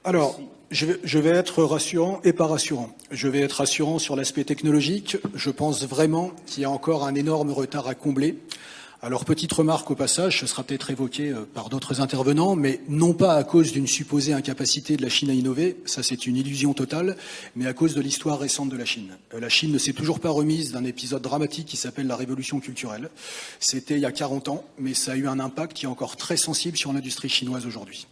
[SPEAKER 3] Alors, je vais être rassurant et pas rassurant. Je vais être rassurant sur l'aspect technologique. Je pense vraiment qu'il y a encore un énorme retard à combler. Alors, petite remarque au passage, ce sera peut-être évoqué par d'autres intervenants, mais non pas à cause d'une supposée incapacité de la Chine à innover, ça c'est une illusion totale, mais à cause de l'histoire récente de la Chine. La Chine ne s'est toujours pas remise d'un épisode dramatique qui s'appelle la révolution culturelle. C'était il y a 40 ans, mais ça a eu un impact qui est encore très sensible sur l'industrie chinoise aujourd'hui.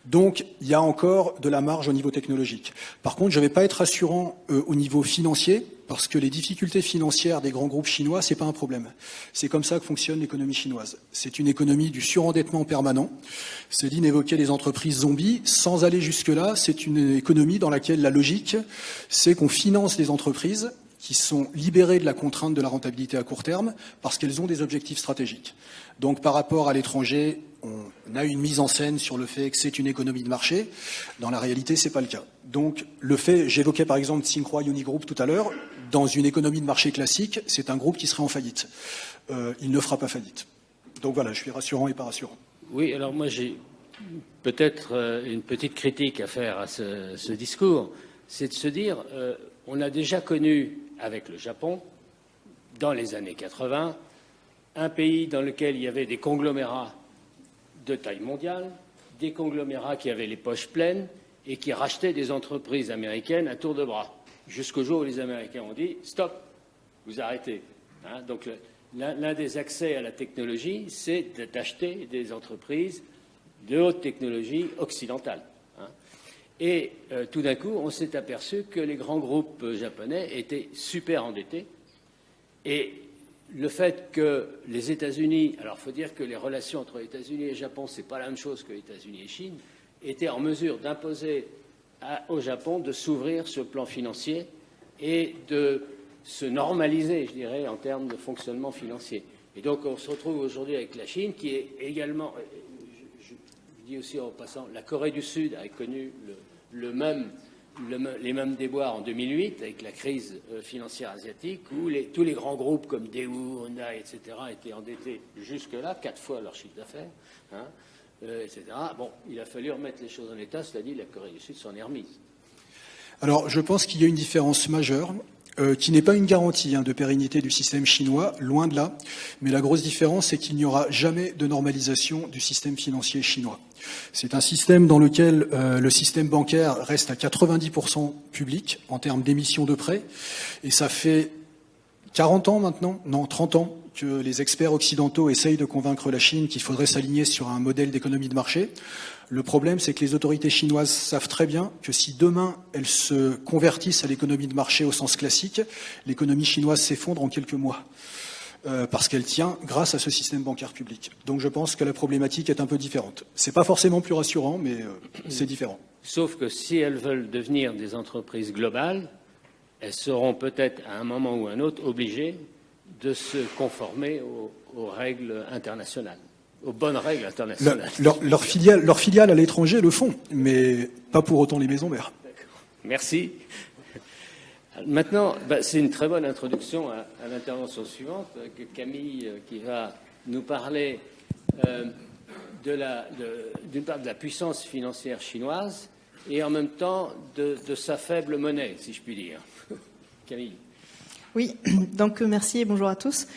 [SPEAKER 3] Donc, il y a encore de la marge au niveau technologique. Par contre, je ne vais pas être rassurant au niveau financier, parce que les difficultés financières des grands groupes chinois, c'est pas un problème. C'est comme ça que fonctionne l'économie chinoise. C'est une économie du surendettement permanent. Céline évoquait les entreprises zombies. Sans aller jusque-là, c'est une économie dans laquelle la logique, c'est qu'on finance les entreprises qui sont libérées de la contrainte de la rentabilité à court terme parce qu'elles ont des objectifs stratégiques. Donc, par rapport à l'étranger, on a une mise en scène sur le fait que c'est une économie de marché. Dans la réalité, c'est pas le cas. Donc, j'évoquais par exemple Tsinghua Unigroup tout à l'heure. Dans une économie de marché classique, c'est un groupe qui serait en faillite. Il ne fera pas faillite. Donc voilà, je suis rassurant et pas rassurant.
[SPEAKER 1] Oui, alors moi j'ai peut-être une petite critique à faire à ce discours. C'est de se dire, on a déjà connu avec le Japon, dans les années 80, un pays dans lequel il y avait des conglomérats de taille mondiale, des conglomérats qui avaient les poches pleines et qui rachetaient des entreprises américaines à tour de bras, jusqu'au jour où les Américains ont dit « stop, vous arrêtez hein ». Donc l'un des accès à la technologie, c'est d'acheter des entreprises de haute technologie occidentale. Hein. Et tout d'un coup, on s'est aperçu que les grands groupes japonais étaient super endettés et le fait que les États-Unis, alors il faut dire que les relations entre les États-Unis et le Japon, ce n'est pas la même chose que les États-Unis et Chine, étaient en mesure d'imposer au Japon de s'ouvrir sur le plan financier et de se normaliser, je dirais, en termes de fonctionnement financier. Et donc on se retrouve aujourd'hui avec la Chine qui est également, je dis aussi en passant, la Corée du Sud a connu les mêmes déboires en 2008 avec la crise financière asiatique où tous les grands groupes comme Daewoo, Hyundai, etc. étaient endettés jusque-là, 4 fois leur chiffre d'affaires, hein, etc. Bon, il a fallu remettre les choses en état, cela dit, la Corée du Sud s'en est remise.
[SPEAKER 3] Alors, je pense qu'il y a une différence majeure qui n'est pas une garantie de pérennité du système chinois, loin de là, mais la grosse différence, c'est qu'il n'y aura jamais de normalisation du système financier chinois. C'est un système dans lequel le système bancaire reste à 90% public en termes d'émission de prêts, et ça fait 40 ans maintenant, non, 30 ans, que les experts occidentaux essayent de convaincre la Chine qu'il faudrait s'aligner sur un modèle d'économie de marché. Le problème, c'est que les autorités chinoises savent très bien que si demain elles se convertissent à l'économie de marché au sens classique, l'économie chinoise s'effondre en quelques mois. Parce qu'elle tient grâce à ce système bancaire public. Donc je pense que la problématique est un peu différente. C'est pas forcément plus rassurant, mais c'est différent.
[SPEAKER 1] Sauf que si elles veulent devenir des entreprises globales, elles seront peut-être à un moment ou à un autre obligées de se conformer aux règles internationales. aux bonnes règles internationales.
[SPEAKER 3] Leur filiale à l'étranger le font, mais pas pour autant les maisons mères.
[SPEAKER 1] Merci. Maintenant, c'est une très bonne introduction à l'intervention suivante, Camille, qui va nous parler d'une part de la puissance financière chinoise et en même temps de sa faible monnaie, si je puis dire. Camille.
[SPEAKER 4] Oui, donc merci et bonjour à tous.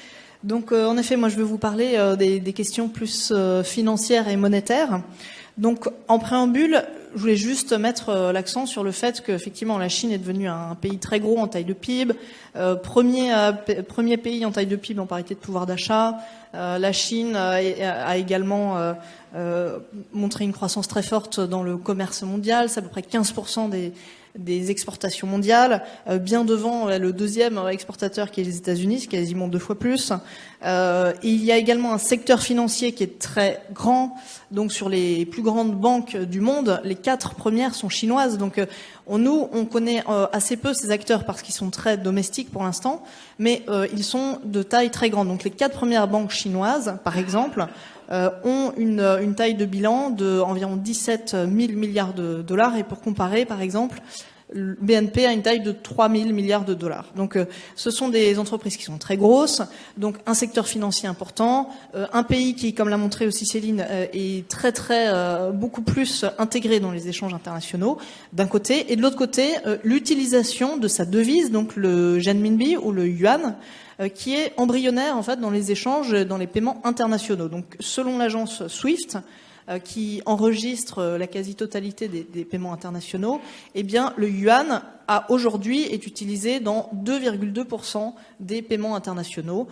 [SPEAKER 4] Donc en effet, moi je vais vous parler des questions plus financières et monétaires. Donc en préambule, je voulais juste mettre l'accent sur le fait qu'effectivement la Chine est devenue un pays très gros en taille de PIB, premier pays en taille de PIB en parité de pouvoir d'achat. La Chine a également montré une croissance très forte dans le commerce mondial, c'est à peu près 15% des exportations mondiales, bien devant le deuxième exportateur qui est les États-Unis, c'est quasiment 2 fois plus. Il y a également un secteur financier qui est très grand. Donc sur les plus grandes banques du monde, les 4 premières sont chinoises. Donc on connaît assez peu ces acteurs parce qu'ils sont très domestiques pour l'instant, mais ils sont de taille très grande. Donc les 4 premières banques chinoises, par exemple, ont une taille de bilan de environ 17 000 milliards de dollars. Et pour comparer, par exemple, le BNP a une taille de 3 000 milliards de dollars. Donc ce sont des entreprises qui sont très grosses, donc un secteur financier important, un pays qui, comme l'a montré aussi Céline, est beaucoup plus intégré dans les échanges internationaux, d'un côté, et de l'autre côté, l'utilisation de sa devise, donc le renminbi ou le yuan, qui est embryonnaire en fait dans les échanges, dans les paiements internationaux. Donc selon l'agence SWIFT, qui enregistre la quasi-totalité des paiements internationaux, eh bien le yuan est utilisé dans 2,2% des paiements internationaux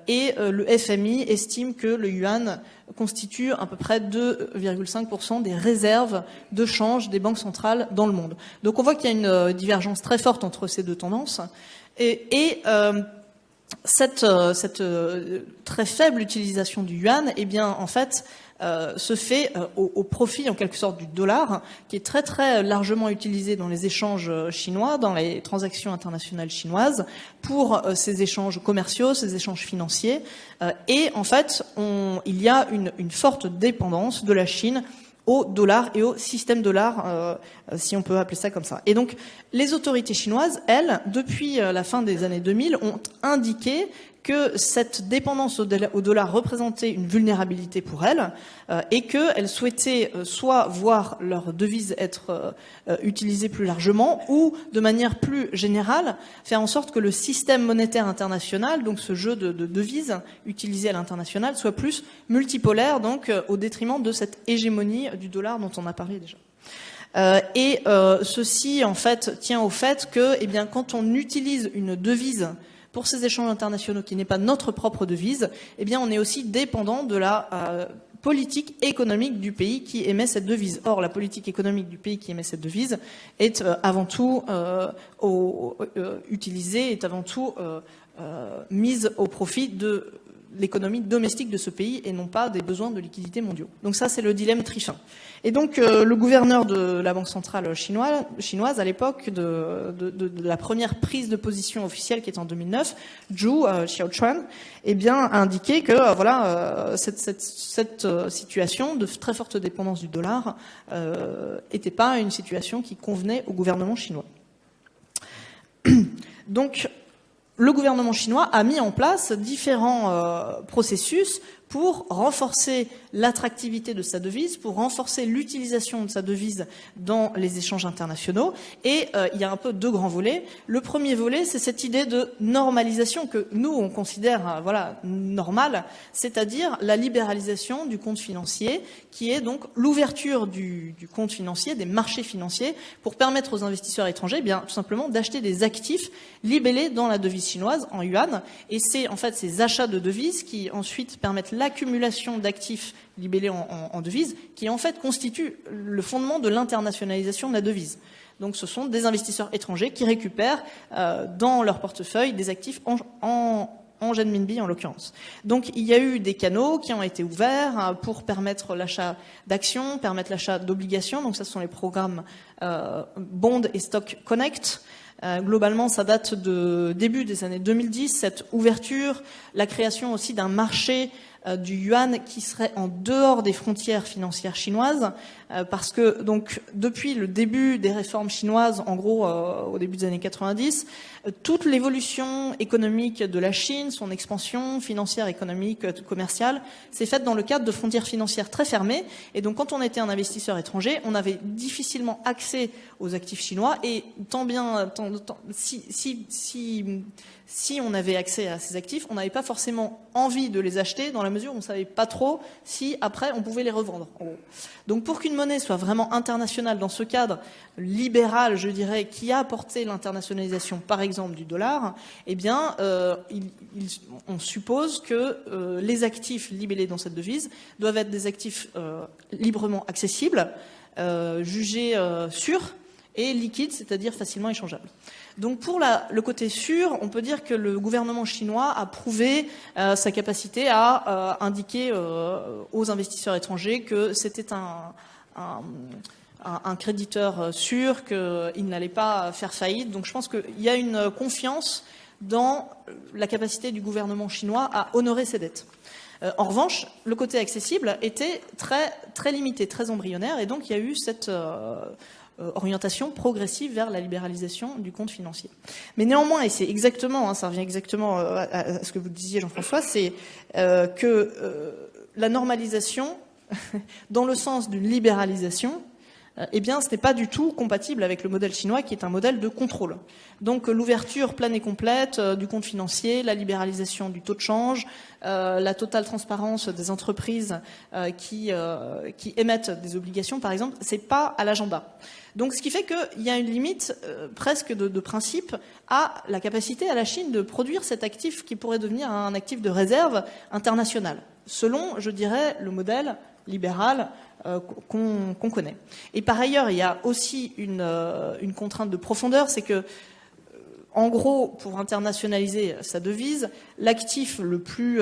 [SPEAKER 4] et le FMI estime que le yuan constitue à peu près 2,5% des réserves de change des banques centrales dans le monde. Donc on voit qu'il y a une divergence très forte entre ces deux tendances cette très faible utilisation du yuan, eh bien en fait se fait au profit en quelque sorte du dollar, qui est très très largement utilisé dans les échanges chinois, dans les transactions internationales chinoises, pour ces échanges commerciaux, ces échanges financiers. Et en fait, il y a une forte dépendance de la Chine au dollar et au système dollar, si on peut appeler ça comme ça. Et donc, les autorités chinoises, elles, depuis la fin des années 2000, ont indiqué que cette dépendance au dollar représentait une vulnérabilité pour elles et qu'elles souhaitaient soit voir leur devise être utilisée plus largement ou, de manière plus générale, faire en sorte que le système monétaire international, donc ce jeu de devises utilisé à l'international, soit plus multipolaire, donc au détriment de cette hégémonie du dollar dont on a parlé déjà. Ceci, en fait, tient au fait que, eh bien, quand on utilise une devise pour ces échanges internationaux qui n'est pas notre propre devise, eh bien, on est aussi dépendant de la politique économique du pays qui émet cette devise. Or, la politique économique du pays qui émet cette devise est avant tout utilisée, est avant tout mise au profit de l'économie domestique de ce pays et non pas des besoins de liquidités mondiaux. Donc ça, c'est le dilemme Trichin. Et donc, le gouverneur de la Banque centrale chinoise à l'époque de la première prise de position officielle qui est en 2009, Zhu Xiaochuan, eh bien, a indiqué que cette situation de très forte dépendance du dollar n'était pas une situation qui convenait au gouvernement chinois. Donc, le gouvernement chinois a mis en place différents processus pour renforcer l'attractivité de sa devise, pour renforcer l'utilisation de sa devise dans les échanges internationaux. Et il y a un peu 2 grands volets. Le premier volet, c'est cette idée de normalisation que nous, on considère normale, c'est-à-dire la libéralisation du compte financier, qui est donc l'ouverture du compte financier, des marchés financiers, pour permettre aux investisseurs étrangers, eh bien, tout simplement, d'acheter des actifs libellés dans la devise chinoise, en yuan. Et c'est en fait ces achats de devises qui ensuite permettent l'accumulation d'actifs libellés en devises, qui en fait constitue le fondement de l'internationalisation de la devise. Donc ce sont des investisseurs étrangers qui récupèrent dans leur portefeuille des actifs en renminbi en l'occurrence. Donc il y a eu des canaux qui ont été ouverts pour permettre l'achat d'actions, permettre l'achat d'obligations. Donc ça, ce sont les programmes Bond et Stock Connect. Globalement, ça date de début des années 2010, cette ouverture, la création aussi d'un marché du yuan qui serait en dehors des frontières financières chinoises, parce que donc depuis le début des réformes chinoises, en gros au début des années 90, toute l'évolution économique de la Chine, son expansion financière, économique, commerciale, s'est faite dans le cadre de frontières financières très fermées. Et donc quand on était un investisseur étranger, on avait difficilement accès aux actifs chinois, et si on avait accès à ces actifs, on n'avait pas forcément envie de les acheter, dans la mesure où on ne savait pas trop si après on pouvait les revendre. Donc pour qu'une monnaie soit vraiment internationale dans ce cadre libéral, je dirais, qui a apporté l'internationalisation, par exemple, du dollar, eh bien, on suppose que les actifs libellés dans cette devise doivent être des actifs librement accessibles, jugés sûrs et liquides, c'est-à-dire facilement échangeables. Donc pour le côté sûr, on peut dire que le gouvernement chinois a prouvé sa capacité à indiquer aux investisseurs étrangers que c'était un créditeur sûr, qu'il n'allait pas faire faillite. Donc je pense qu'il y a une confiance dans la capacité du gouvernement chinois à honorer ses dettes. En revanche, le côté accessible était très, très limité, très embryonnaire, et donc il y a eu cette orientation progressive vers la libéralisation du compte financier. Mais néanmoins, et c'est exactement, ça revient exactement à ce que vous disiez, Jean-François, c'est que la normalisation, dans le sens d'une libéralisation, eh bien, ce n'est pas du tout compatible avec le modèle chinois, qui est un modèle de contrôle. Donc, l'ouverture pleine et complète du compte financier, la libéralisation du taux de change, la totale transparence des entreprises qui émettent des obligations, par exemple, c'est pas à l'agenda. Donc, ce qui fait qu'il y a une limite presque de principe à la capacité à la Chine de produire cet actif qui pourrait devenir un actif de réserve international, selon, je dirais, le modèle libéral qu'on connaît. Et par ailleurs, il y a aussi une contrainte de profondeur, c'est que, en gros, pour internationaliser sa devise, l'actif le plus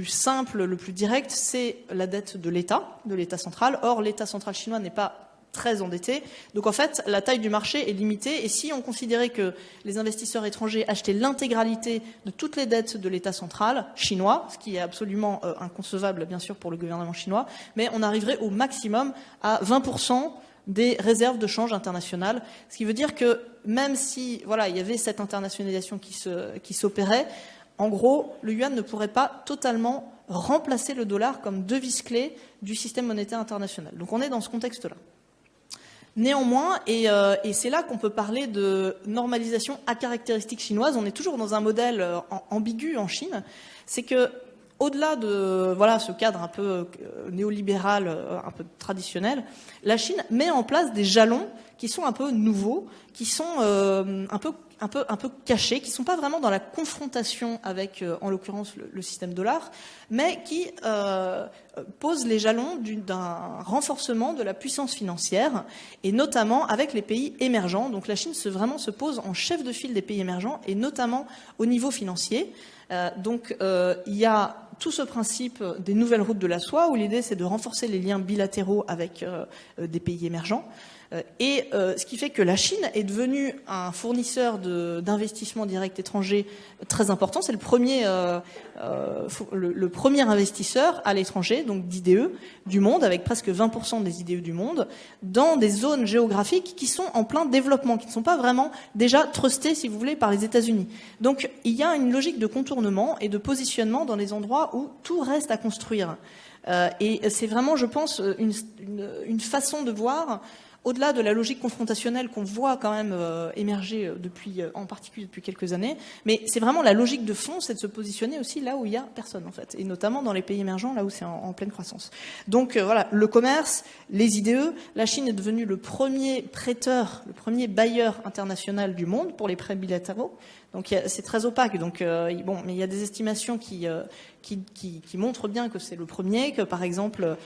[SPEAKER 4] simple, le plus direct, c'est la dette de l'État central. Or, l'État central chinois n'est pas très endetté. Donc en fait, la taille du marché est limitée, et si on considérait que les investisseurs étrangers achetaient l'intégralité de toutes les dettes de l'État central chinois, ce qui est absolument inconcevable bien sûr pour le gouvernement chinois, mais on arriverait au maximum à 20% des réserves de change internationales, ce qui veut dire que même si il y avait cette internationalisation qui s'opérait, en gros, le yuan ne pourrait pas totalement remplacer le dollar comme devise clé du système monétaire international. Donc on est dans ce contexte-là. Néanmoins, et c'est là qu'on peut parler de normalisation à caractéristiques chinoises, on est toujours dans un modèle ambigu en Chine, c'est que au-delà de ce cadre un peu néolibéral, un peu traditionnel, la Chine met en place des jalons qui sont un peu nouveaux, qui sont un peu cachés, qui sont pas vraiment dans la confrontation avec, en l'occurrence, le système dollar, mais qui posent les jalons d'un renforcement de la puissance financière, et notamment avec les pays émergents. Donc la Chine se pose en chef de file des pays émergents, et notamment au niveau financier. Donc il y a tout ce principe des nouvelles routes de la soie, où l'idée c'est de renforcer les liens bilatéraux avec des pays émergents. Et ce qui fait que la Chine est devenue un fournisseur d'investissements directs étrangers très important. C'est le premier investisseur à l'étranger, donc d'IDE du monde, avec presque 20% des IDE du monde, dans des zones géographiques qui sont en plein développement, qui ne sont pas vraiment déjà trustées, si vous voulez, par les États-Unis. Donc il y a une logique de contournement et de positionnement dans les endroits où tout reste à construire. Et c'est vraiment, je pense, une façon de voir, au-delà de la logique confrontationnelle qu'on voit quand même émerger en particulier depuis quelques années, mais c'est vraiment la logique de fond, c'est de se positionner aussi là où il y a personne en fait, et notamment dans les pays émergents, là où c'est en pleine croissance. Donc le commerce, les IDE, la Chine est devenue le premier prêteur, le premier bailleur international du monde pour les prêts bilatéraux. Donc c'est très opaque. Donc mais il y a des estimations qui montrent bien que c'est le premier, que par exemple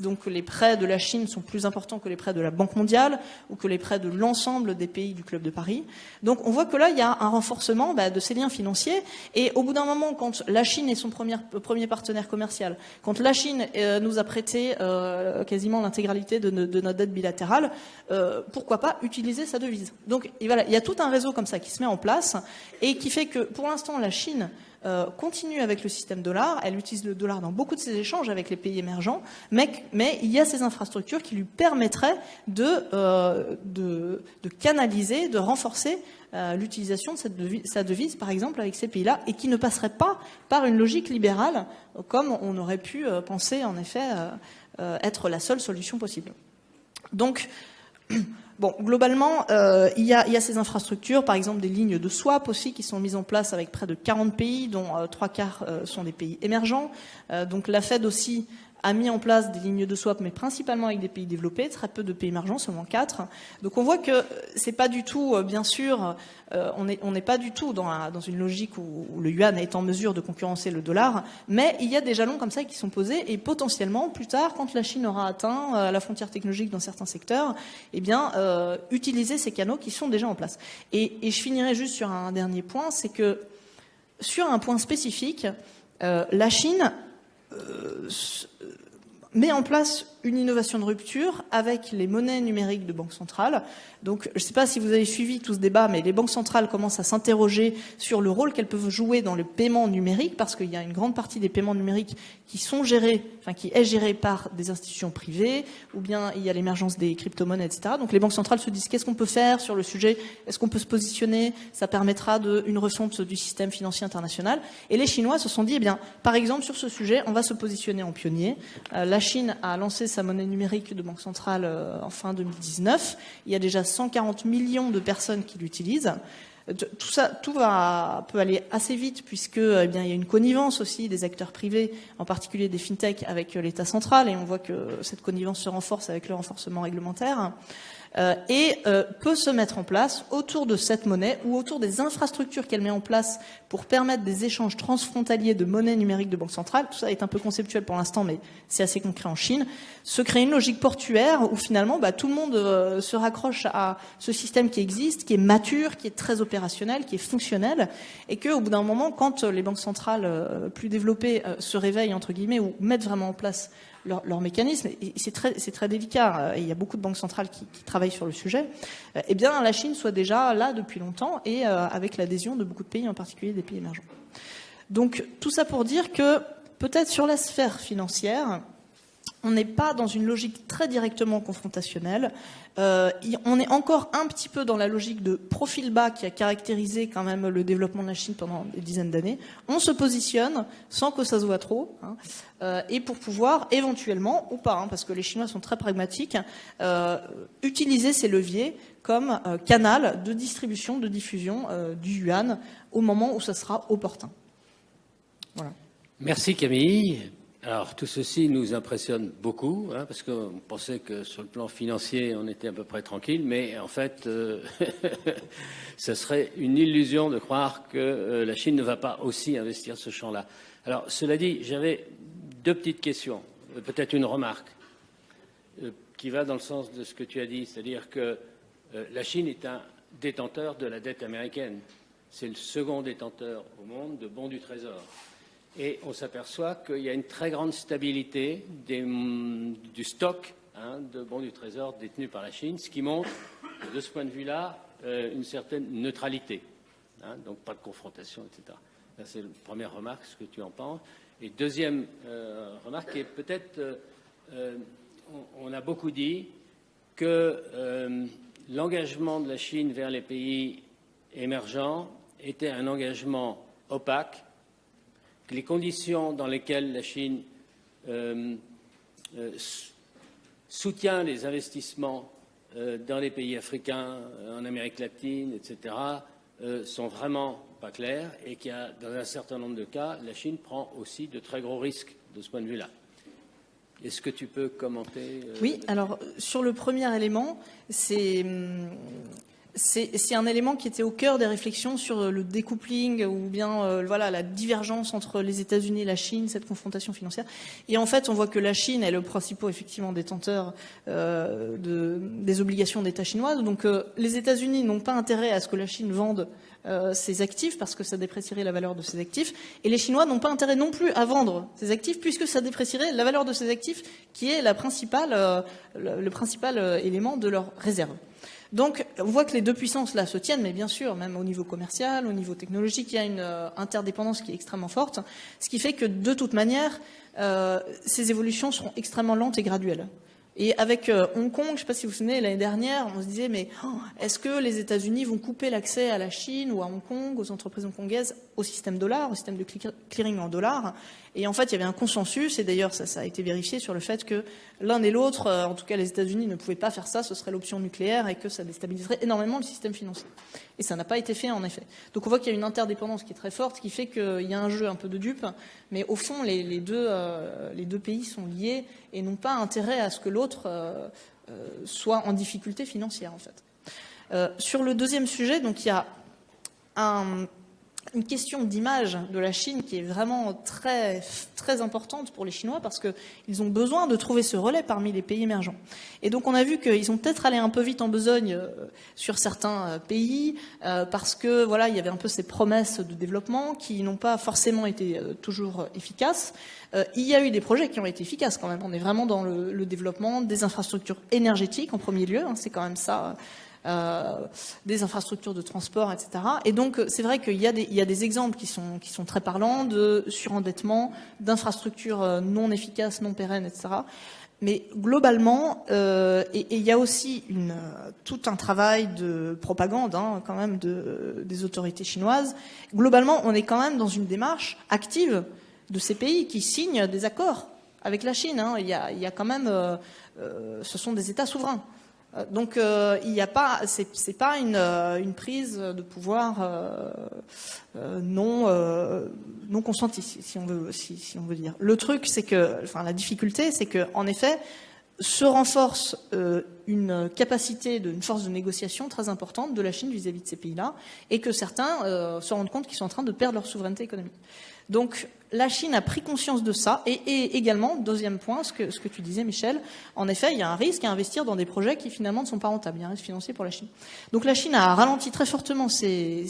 [SPEAKER 4] donc les prêts de la Chine sont plus importants que les prêts de la Banque mondiale ou que les prêts de l'ensemble des pays du Club de Paris. Donc on voit que là il y a un renforcement de ces liens financiers, et au bout d'un moment, quand la Chine est son premier partenaire commercial, quand la Chine nous a prêté quasiment l'intégralité de notre dette bilatérale, pourquoi pas utiliser sa devise. Donc et voilà, il y a tout un réseau comme ça qui se met en place et qui fait que pour l'instant la Chine continue avec le système dollar, elle utilise le dollar dans beaucoup de ses échanges avec les pays émergents, mais il y a ces infrastructures qui lui permettraient de canaliser, de renforcer l'utilisation de sa devise, par exemple, avec ces pays-là, et qui ne passerait pas par une logique libérale, comme on aurait pu penser, en effet, être la seule solution possible. Donc, bon, globalement, il y a ces infrastructures, par exemple des lignes de swap aussi, qui sont mises en place avec près de 40 pays, dont 3/4 sont des pays émergents. Donc la Fed aussi a mis en place des lignes de swap, mais principalement avec des pays développés, très peu de pays émergents, seulement 4. Donc on voit que c'est pas du tout, bien sûr, on n'est pas du tout dans une logique où le yuan est en mesure de concurrencer le dollar, mais il y a des jalons comme ça qui sont posés, et potentiellement, plus tard, quand la Chine aura atteint la frontière technologique dans certains secteurs, eh bien, utiliser ces canaux qui sont déjà en place. Et je finirai juste sur un dernier point, c'est que, sur un point spécifique, la Chine met en place une innovation de rupture avec les monnaies numériques de banque centrale. Donc, je ne sais pas si vous avez suivi tout ce débat, mais les banques centrales commencent à s'interroger sur le rôle qu'elles peuvent jouer dans le paiement numérique, parce qu'il y a une grande partie des paiements numériques qui est gérée par des institutions privées, ou bien il y a l'émergence des crypto-monnaies, etc. Donc, les banques centrales se disent qu'est-ce qu'on peut faire sur le sujet, est-ce qu'on peut se positionner, ça permettra une refonte du système financier international. Et les Chinois se sont dit, eh bien, par exemple, sur ce sujet, on va se positionner en pionnier. La Chine a lancé sa monnaie numérique de banque centrale en fin 2019. Il y a déjà 140 millions de personnes qui l'utilisent. Tout peut aller assez vite, puisque eh bien, il y a une connivence aussi des acteurs privés, en particulier des fintechs, avec l'État central, et on voit que cette connivence se renforce avec le renforcement réglementaire. Peut se mettre en place autour de cette monnaie ou autour des infrastructures qu'elle met en place pour permettre des échanges transfrontaliers de monnaie numérique de banque centrale. Tout ça est un peu conceptuel pour l'instant, mais c'est assez concret en Chine. Se crée une logique portuaire où finalement tout le monde se raccroche à ce système qui existe, qui est mature, qui est très opérationnel, qui est fonctionnel, et qu'au bout d'un moment, quand les banques centrales plus développées se réveillent, entre guillemets, ou mettent vraiment en place leur mécanisme, et c'est très délicat, et il y a beaucoup de banques centrales qui travaillent sur le sujet, eh bien la Chine soit déjà là depuis longtemps, et avec l'adhésion de beaucoup de pays, en particulier des pays émergents. Donc tout ça pour dire que peut-être sur la sphère financière, on n'est pas dans une logique très directement confrontationnelle. On est encore un petit peu dans la logique de profil bas qui a caractérisé quand même le développement de la Chine pendant des dizaines d'années. On se positionne sans que ça se voit trop, et pour pouvoir éventuellement, ou pas, parce que les Chinois sont très pragmatiques, utiliser ces leviers comme canal de distribution, de diffusion du yuan au moment où ça sera opportun. Voilà.
[SPEAKER 1] Merci Camille. Alors tout ceci nous impressionne beaucoup, parce qu'on pensait que sur le plan financier on était à peu près tranquille, mais en fait ça serait une illusion de croire que la Chine ne va pas aussi investir ce champ-là. Alors cela dit, j'avais deux petites questions, peut-être une remarque qui va dans le sens de ce que tu as dit, c'est-à-dire que la Chine est un détenteur de la dette américaine. C'est le second détenteur au monde de bons du Trésor. Et on s'aperçoit qu'il y a une très grande stabilité du stock de bons du Trésor détenus par la Chine, ce qui montre, de ce point de vue-là, une certaine neutralité. Donc pas de confrontation, etc. Ça, c'est la première remarque, ce que tu en penses. Et deuxième remarque, qui est peut-être, on a beaucoup dit que l'engagement de la Chine vers les pays émergents était un engagement opaque, que les conditions dans lesquelles la Chine soutient les investissements dans les pays africains, en Amérique latine, etc., sont vraiment pas claires, et qu'il y a, dans un certain nombre de cas, la Chine prend aussi de très gros risques de ce point de vue-là. Est-ce que tu peux commenter
[SPEAKER 4] Oui, alors sur le premier élément, c'est un élément qui était au cœur des réflexions sur le découpling ou bien la divergence entre les États-Unis et la Chine, cette confrontation financière. Et en fait, on voit que la Chine est le principal effectivement détenteur des obligations d'État chinoises. Donc les États-Unis n'ont pas intérêt à ce que la Chine vende ses actifs parce que ça déprécierait la valeur de ses actifs. Et les Chinois n'ont pas intérêt non plus à vendre ses actifs puisque ça déprécierait la valeur de ses actifs qui est le principal élément de leur réserve. Donc, on voit que les deux puissances là se tiennent, mais bien sûr, même au niveau commercial, au niveau technologique, il y a une interdépendance qui est extrêmement forte, ce qui fait que de toute manière, ces évolutions seront extrêmement lentes et graduelles. Et avec Hong Kong, je ne sais pas si vous vous souvenez, l'année dernière, on se disait, mais est-ce que les États-Unis vont couper l'accès à la Chine ou à Hong Kong, aux entreprises hongkongaises, au système dollar, au système de clearing en dollars? Et en fait, il y avait un consensus, et d'ailleurs ça a été vérifié sur le fait que l'un et l'autre, en tout cas les États-Unis ne pouvaient pas faire ça, ce serait l'option nucléaire et que ça déstabiliserait énormément le système financier. Et ça n'a pas été fait en effet. Donc on voit qu'il y a une interdépendance qui est très forte, qui fait qu'il y a un jeu un peu de dupes, mais au fond les deux pays sont liés et n'ont pas intérêt à ce que l'autre soit en difficulté financière en fait. Sur le deuxième sujet, donc il y a une question d'image de la Chine qui est vraiment très, très importante pour les Chinois parce qu'ils ont besoin de trouver ce relais parmi les pays émergents. Et donc on a vu qu'ils ont peut-être allé un peu vite en besogne sur certains pays parce que voilà, il y avait un peu ces promesses de développement qui n'ont pas forcément été toujours efficaces. Il y a eu des projets qui ont été efficaces quand même. On est vraiment dans le développement des infrastructures énergétiques en premier lieu, hein, c'est quand même ça. Des infrastructures de transport, etc. Et donc, c'est vrai qu'il y a des exemples qui sont très parlants de surendettement, d'infrastructures non efficaces, non pérennes, etc. Mais globalement, et il y a aussi tout un travail de propagande, hein, quand même, des autorités chinoises. Globalement, on est quand même dans une démarche active de ces pays qui signent des accords avec la Chine. Hein. Il y a quand même, ce sont des États souverains. Donc il n'y a pas, c'est pas une prise de pouvoir non consentie, si on veut dire. Le truc, c'est que, enfin la difficulté, c'est que en effet se renforce une capacité une force de négociation très importante de la Chine vis-à-vis de ces pays-là, et que certains se rendent compte qu'ils sont en train de perdre leur souveraineté économique. Donc la Chine a pris conscience de ça, et également, deuxième point, ce que tu disais Michel, en effet, il y a un risque à investir dans des projets qui finalement ne sont pas rentables, il y a un risque financier pour la Chine. Donc la Chine a ralenti très fortement ses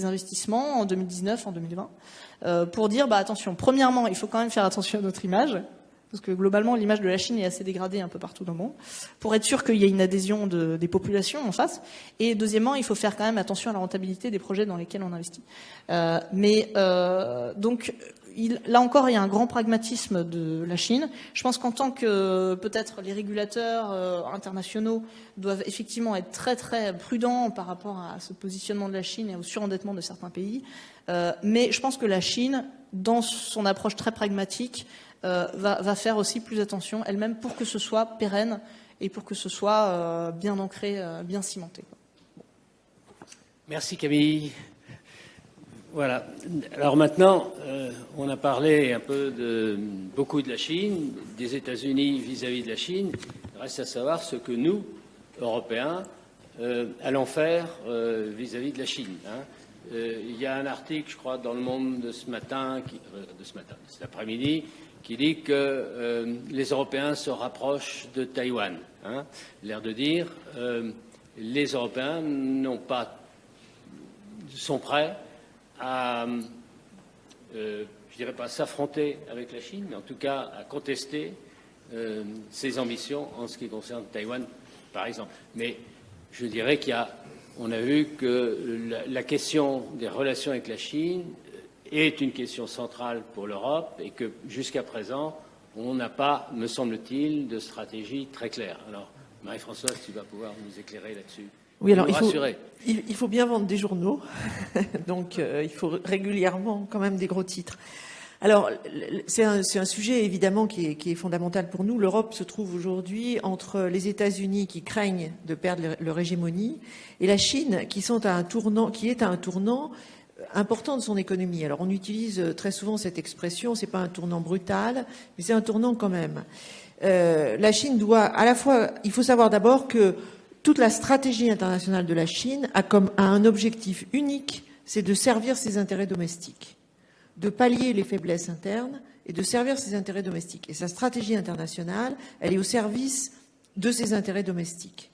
[SPEAKER 4] investissements en 2019, en 2020, pour dire, attention, premièrement, il faut quand même faire attention à notre image, parce que globalement, l'image de la Chine est assez dégradée un peu partout dans le monde, pour être sûr qu'il y ait une adhésion des populations en face. Et deuxièmement, il faut faire quand même attention à la rentabilité des projets dans lesquels on investit. Donc, là encore, il y a un grand pragmatisme de la Chine. Je pense qu'en tant que peut-être les régulateurs internationaux doivent effectivement être très très prudents par rapport à ce positionnement de la Chine et au surendettement de certains pays. Mais je pense que la Chine, dans son approche très pragmatique, va faire aussi plus attention elle-même pour que ce soit pérenne et pour que ce soit bien ancré, bien cimenté.
[SPEAKER 1] Merci Camille. Voilà. Alors maintenant, on a parlé un peu beaucoup de la Chine, des États-Unis vis-à-vis de la Chine. Il reste à savoir ce que nous, Européens, allons faire vis-à-vis de la Chine. Hein. Il y a un article, je crois, dans Le Monde de cet après-midi, qui dit que les Européens se rapprochent de Taïwan. Hein. L'air de dire, les Européens sont prêts à, je dirais pas s'affronter avec la Chine, mais en tout cas à contester ses ambitions en ce qui concerne Taïwan, par exemple. Mais je dirais on a vu que la question des relations avec la Chine est une question centrale pour l'Europe et que jusqu'à présent, on n'a pas, me semble-t-il, de stratégie très claire. Alors, Marie-Françoise, tu vas pouvoir nous éclairer là-dessus.
[SPEAKER 5] Oui, alors il faut bien vendre des journaux, donc il faut régulièrement quand même des gros titres. Alors, c'est un sujet évidemment qui est fondamental pour nous. L'Europe se trouve aujourd'hui entre les États-Unis qui craignent de perdre leur hégémonie et la Chine qui est à un tournant important de son économie. Alors, on utilise très souvent cette expression, c'est pas un tournant brutal, mais c'est un tournant quand même. La Chine doit à la fois, il faut savoir d'abord que toute la stratégie internationale de la Chine a un objectif unique, c'est de servir ses intérêts domestiques, de pallier les faiblesses internes et de servir ses intérêts domestiques. Et sa stratégie internationale, elle est au service de ses intérêts domestiques.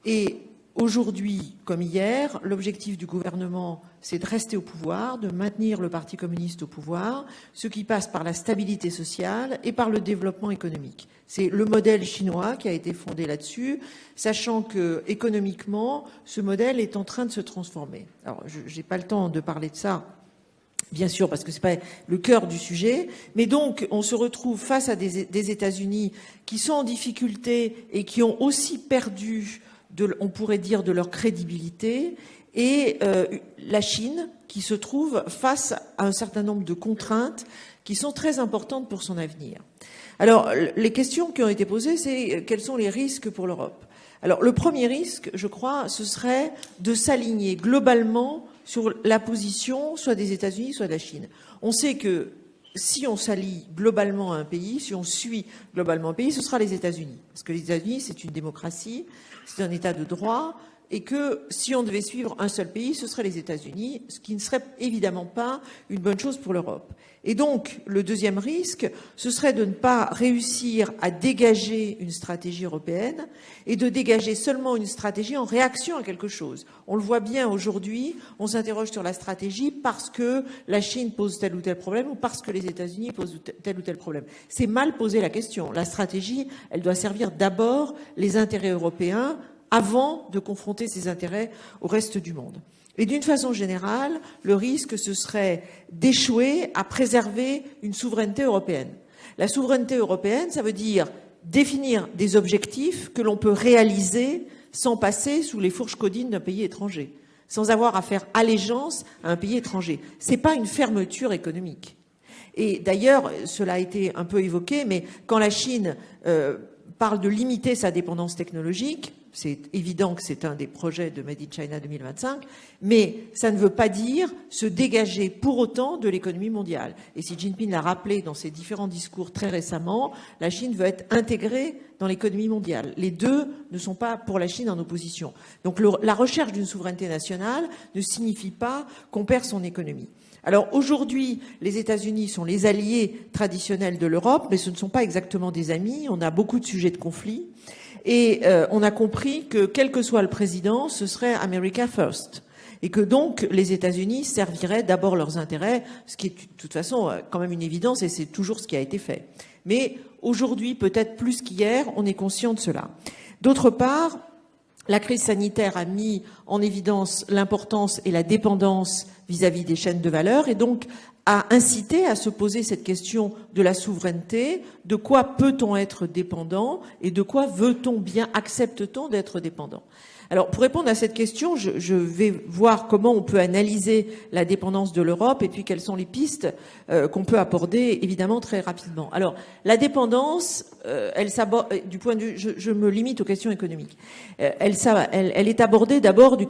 [SPEAKER 5] Et Aujourd'hui, comme hier, l'objectif du gouvernement, c'est de rester au pouvoir, de maintenir le Parti communiste au pouvoir, ce qui passe par la stabilité sociale et par le développement économique. C'est le modèle chinois qui a été fondé là-dessus, sachant que économiquement, ce modèle est en train de se transformer. Alors, je n'ai pas le temps de parler de ça, bien sûr, parce que c'est pas le cœur du sujet, mais donc on se retrouve face à des États-Unis qui sont en difficulté et qui ont aussi perdu, on pourrait dire, de leur crédibilité, et la Chine qui se trouve face à un certain nombre de contraintes qui sont très importantes pour son avenir. Alors, les questions qui ont été posées, c'est quels sont les risques pour l'Europe? Alors, le premier risque, je crois, ce serait de s'aligner globalement sur la position soit des États-Unis, soit de la Chine. On sait que si on s'allie globalement à un pays, si on suit globalement un pays, ce sera les États-Unis. Parce que les États-Unis, c'est une démocratie, c'est un État de droit, et que si on devait suivre un seul pays, ce serait les États-Unis, ce qui ne serait évidemment pas une bonne chose pour l'Europe. Et donc, le deuxième risque, ce serait de ne pas réussir à dégager une stratégie européenne et de dégager seulement une stratégie en réaction à quelque chose. On le voit bien aujourd'hui, on s'interroge sur la stratégie parce que la Chine pose tel ou tel problème ou parce que les États-Unis posent tel ou tel problème. C'est mal poser la question. La stratégie, elle doit servir d'abord les intérêts européens avant de confronter ses intérêts au reste du monde. Et d'une façon générale, le risque, ce serait d'échouer à préserver une souveraineté européenne. La souveraineté européenne, ça veut dire définir des objectifs que l'on peut réaliser sans passer sous les fourches caudines d'un pays étranger, sans avoir à faire allégeance à un pays étranger. C'est pas une fermeture économique. Et d'ailleurs, cela a été un peu évoqué, mais quand la Chine parle de limiter sa dépendance technologique, c'est évident que c'est un des projets de Made in China 2025, mais ça ne veut pas dire se dégager pour autant de l'économie mondiale. Et Xi Jinping l'a rappelé dans ses différents discours très récemment, la Chine veut être intégrée dans l'économie mondiale. Les deux ne sont pas pour la Chine en opposition. Donc la recherche d'une souveraineté nationale ne signifie pas qu'on perd son économie. Alors aujourd'hui, les États-Unis sont les alliés traditionnels de l'Europe, mais ce ne sont pas exactement des amis. On a beaucoup de sujets de conflit. Et on a compris que, quel que soit le président, ce serait America First. Et que donc, les États-Unis serviraient d'abord leurs intérêts, ce qui est de toute façon quand même une évidence, et c'est toujours ce qui a été fait. Mais aujourd'hui, peut-être plus qu'hier, on est conscient de cela. D'autre part, la crise sanitaire a mis en évidence l'importance et la dépendance vis-à-vis des chaînes de valeur, et donc a incité à se poser cette question de la souveraineté, de quoi peut-on être dépendant et de quoi veut-on bien, accepte-t-on d'être dépendant. Alors, pour répondre à cette question, je vais voir comment on peut analyser la dépendance de l'Europe et puis quelles sont les pistes qu'on peut aborder, évidemment, très rapidement. Alors, la dépendance, elle s'aborde, du point de vue, je me limite aux questions économiques. Elle est abordée d'abord du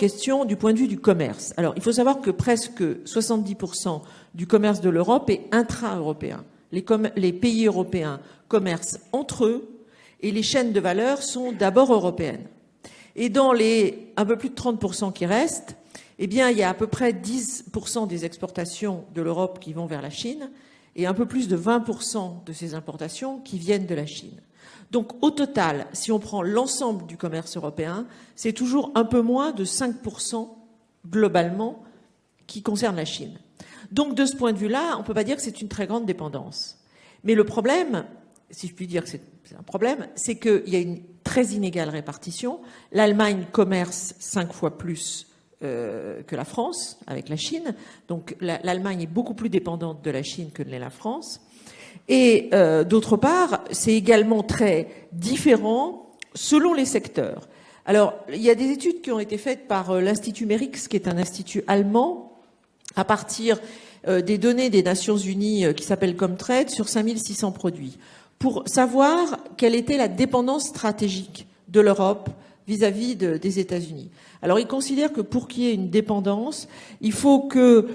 [SPEAKER 5] point de vue du commerce. Alors, il faut savoir que presque 70% du commerce de l'Europe est intra-européen. Les pays européens commercent entre eux et les chaînes de valeur sont d'abord européennes. Et dans les un peu plus de 30% qui restent, eh bien, il y a à peu près 10% des exportations de l'Europe qui vont vers la Chine et un peu plus de 20% de ces importations qui viennent de la Chine. Donc, au total, si on prend l'ensemble du commerce européen, c'est toujours un peu moins de 5% globalement qui concerne la Chine. Donc, de ce point de vue-là, on ne peut pas dire que c'est une très grande dépendance. Mais le problème, si je puis dire que c'est un problème, c'est qu'il y a une très inégale répartition. L'Allemagne commerce 5 fois plus que la France avec la Chine. Donc l'Allemagne est beaucoup plus dépendante de la Chine que ne l'est la France. Et d'autre part, c'est également très différent selon les secteurs. Alors, il y a des études qui ont été faites par l'Institut Merix, qui est un institut allemand, à partir des données des Nations Unies qui s'appelle Comtrade sur 5600 produits, pour savoir quelle était la dépendance stratégique de l'Europe vis-à-vis des États-Unis. Alors, ils considèrent que pour qu'il y ait une dépendance, il faut que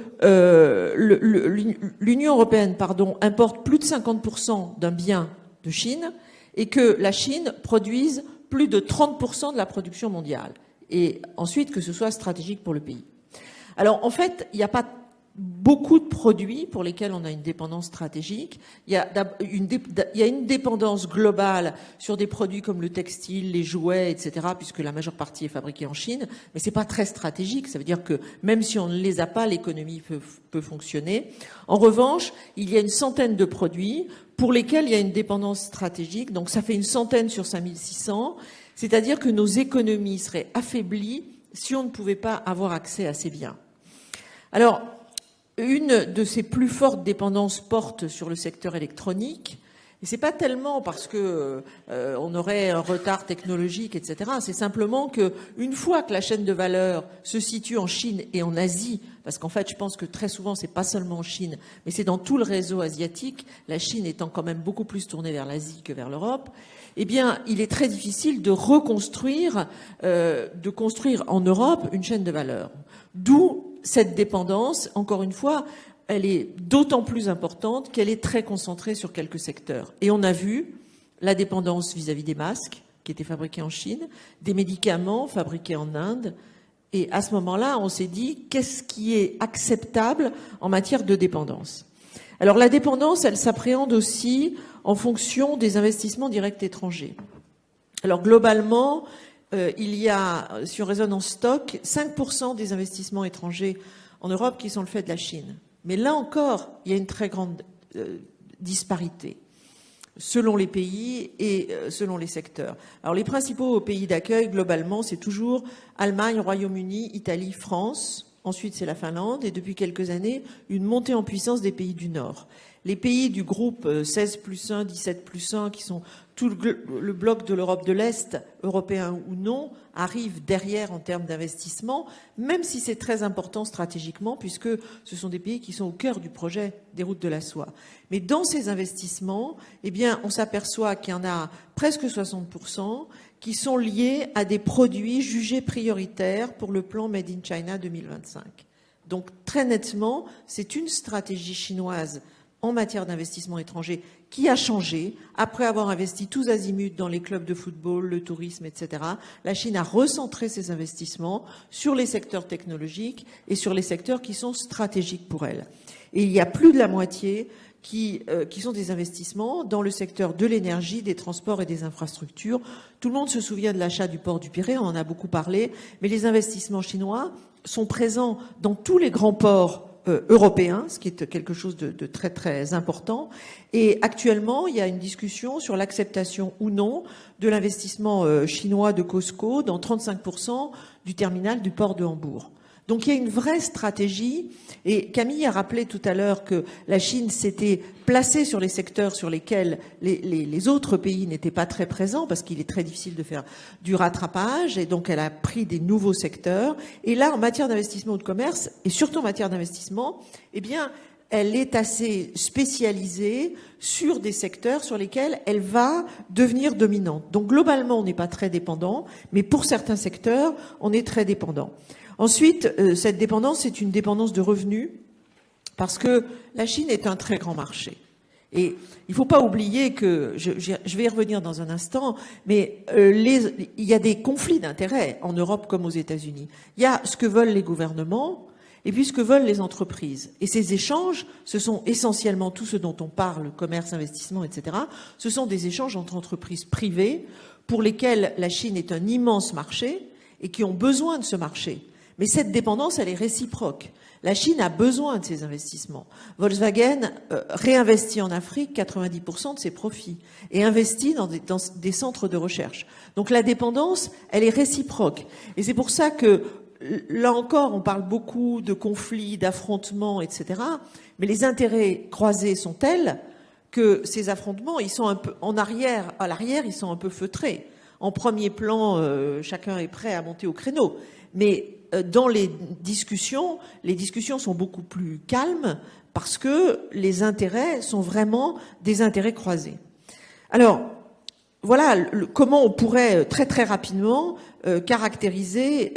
[SPEAKER 5] l'Union européenne, importe plus de 50% d'un bien de Chine et que la Chine produise plus de 30% de la production mondiale. Et ensuite, que ce soit stratégique pour le pays. Alors, en fait, il n'y a pas beaucoup de produits pour lesquels on a une dépendance stratégique. Il y a une dépendance globale sur des produits comme le textile, les jouets, etc., puisque la majeure partie est fabriquée en Chine, mais c'est pas très stratégique. Ça veut dire que même si on ne les a pas, l'économie peut fonctionner. En revanche, il y a une centaine de produits pour lesquels il y a une dépendance stratégique. Donc ça fait une centaine sur 5600. C'est-à-dire que nos économies seraient affaiblies si on ne pouvait pas avoir accès à ces biens. Alors, une de ces plus fortes dépendances porte sur le secteur électronique. Et c'est pas tellement parce que on aurait un retard technologique, etc. C'est simplement que une fois que la chaîne de valeur se situe en Chine et en Asie, parce qu'en fait, je pense que très souvent, c'est pas seulement en Chine, mais c'est dans tout le réseau asiatique, la Chine étant quand même beaucoup plus tournée vers l'Asie que vers l'Europe, eh bien, il est très difficile de reconstruire, de construire en Europe une chaîne de valeur. D'où cette dépendance, encore une fois, elle est d'autant plus importante qu'elle est très concentrée sur quelques secteurs. Et on a vu la dépendance vis-à-vis des masques, qui étaient fabriqués en Chine, des médicaments fabriqués en Inde. Et à ce moment-là, on s'est dit, qu'est-ce qui est acceptable en matière de dépendance ? Alors la dépendance, elle s'appréhende aussi en fonction des investissements directs étrangers. Alors globalement, il y a, si on raisonne en stock, 5% des investissements étrangers en Europe qui sont le fait de la Chine. Mais là encore, il y a une très grande disparité selon les pays et selon les secteurs. Alors les principaux pays d'accueil, globalement, c'est toujours Allemagne, Royaume-Uni, Italie, France. Ensuite, c'est la Finlande. Et depuis quelques années, une montée en puissance des pays du Nord. Les pays du groupe 16+1, 17+1, qui sont tout le bloc de l'Europe de l'Est, européen ou non, arrivent derrière en termes d'investissement, même si c'est très important stratégiquement, puisque ce sont des pays qui sont au cœur du projet des routes de la soie. Mais dans ces investissements, eh bien, on s'aperçoit qu'il y en a presque 60% qui sont liés à des produits jugés prioritaires pour le plan Made in China 2025. Donc, très nettement, c'est une stratégie chinoise en matière d'investissement étranger qui a changé. Après avoir investi tous azimuts dans les clubs de football, le tourisme, etc., la Chine a recentré ses investissements sur les secteurs technologiques et sur les secteurs qui sont stratégiques pour elle. Et il y a plus de la moitié qui sont des investissements dans le secteur de l'énergie, des transports et des infrastructures. Tout le monde se souvient de l'achat du port du Pirée, on en a beaucoup parlé, mais les investissements chinois sont présents dans tous les grands ports européen, ce qui est quelque chose de très très important. Et actuellement, il y a une discussion sur l'acceptation ou non de l'investissement chinois de COSCO dans 35% du terminal du port de Hambourg. Donc il y a une vraie stratégie, et Camille a rappelé tout à l'heure que la Chine s'était placée sur les secteurs sur lesquels les autres pays n'étaient pas très présents, parce qu'il est très difficile de faire du rattrapage, et donc elle a pris des nouveaux secteurs. Et là, en matière d'investissement ou de commerce, et surtout en matière d'investissement, eh bien, elle est assez spécialisée sur des secteurs sur lesquels elle va devenir dominante. Donc globalement, on n'est pas très dépendant, mais pour certains secteurs, on est très dépendant. Ensuite, cette dépendance, c'est une dépendance de revenus, parce que la Chine est un très grand marché. Et il ne faut pas oublier que, je vais y revenir dans un instant, mais il y a des conflits d'intérêts en Europe comme aux États-Unis. Il y a ce que veulent les gouvernements et puis ce que veulent les entreprises. Et ces échanges, ce sont essentiellement tout ce dont on parle, commerce, investissement, etc. Ce sont des échanges entre entreprises privées pour lesquelles la Chine est un immense marché et qui ont besoin de ce marché. Mais cette dépendance, elle est réciproque. La Chine a besoin de ces investissements. Volkswagen réinvestit en Afrique 90% de ses profits et investit dans des centres de recherche. Donc la dépendance, elle est réciproque. Et c'est pour ça que, là encore, on parle beaucoup de conflits, d'affrontements, etc. Mais les intérêts croisés sont tels que ces affrontements, ils sont un peu en arrière, à l'arrière, ils sont un peu feutrés. En premier plan, chacun est prêt à monter au créneau. Mais dans les discussions sont beaucoup plus calmes parce que les intérêts sont vraiment des intérêts croisés. Alors, voilà comment on pourrait très très rapidement caractériser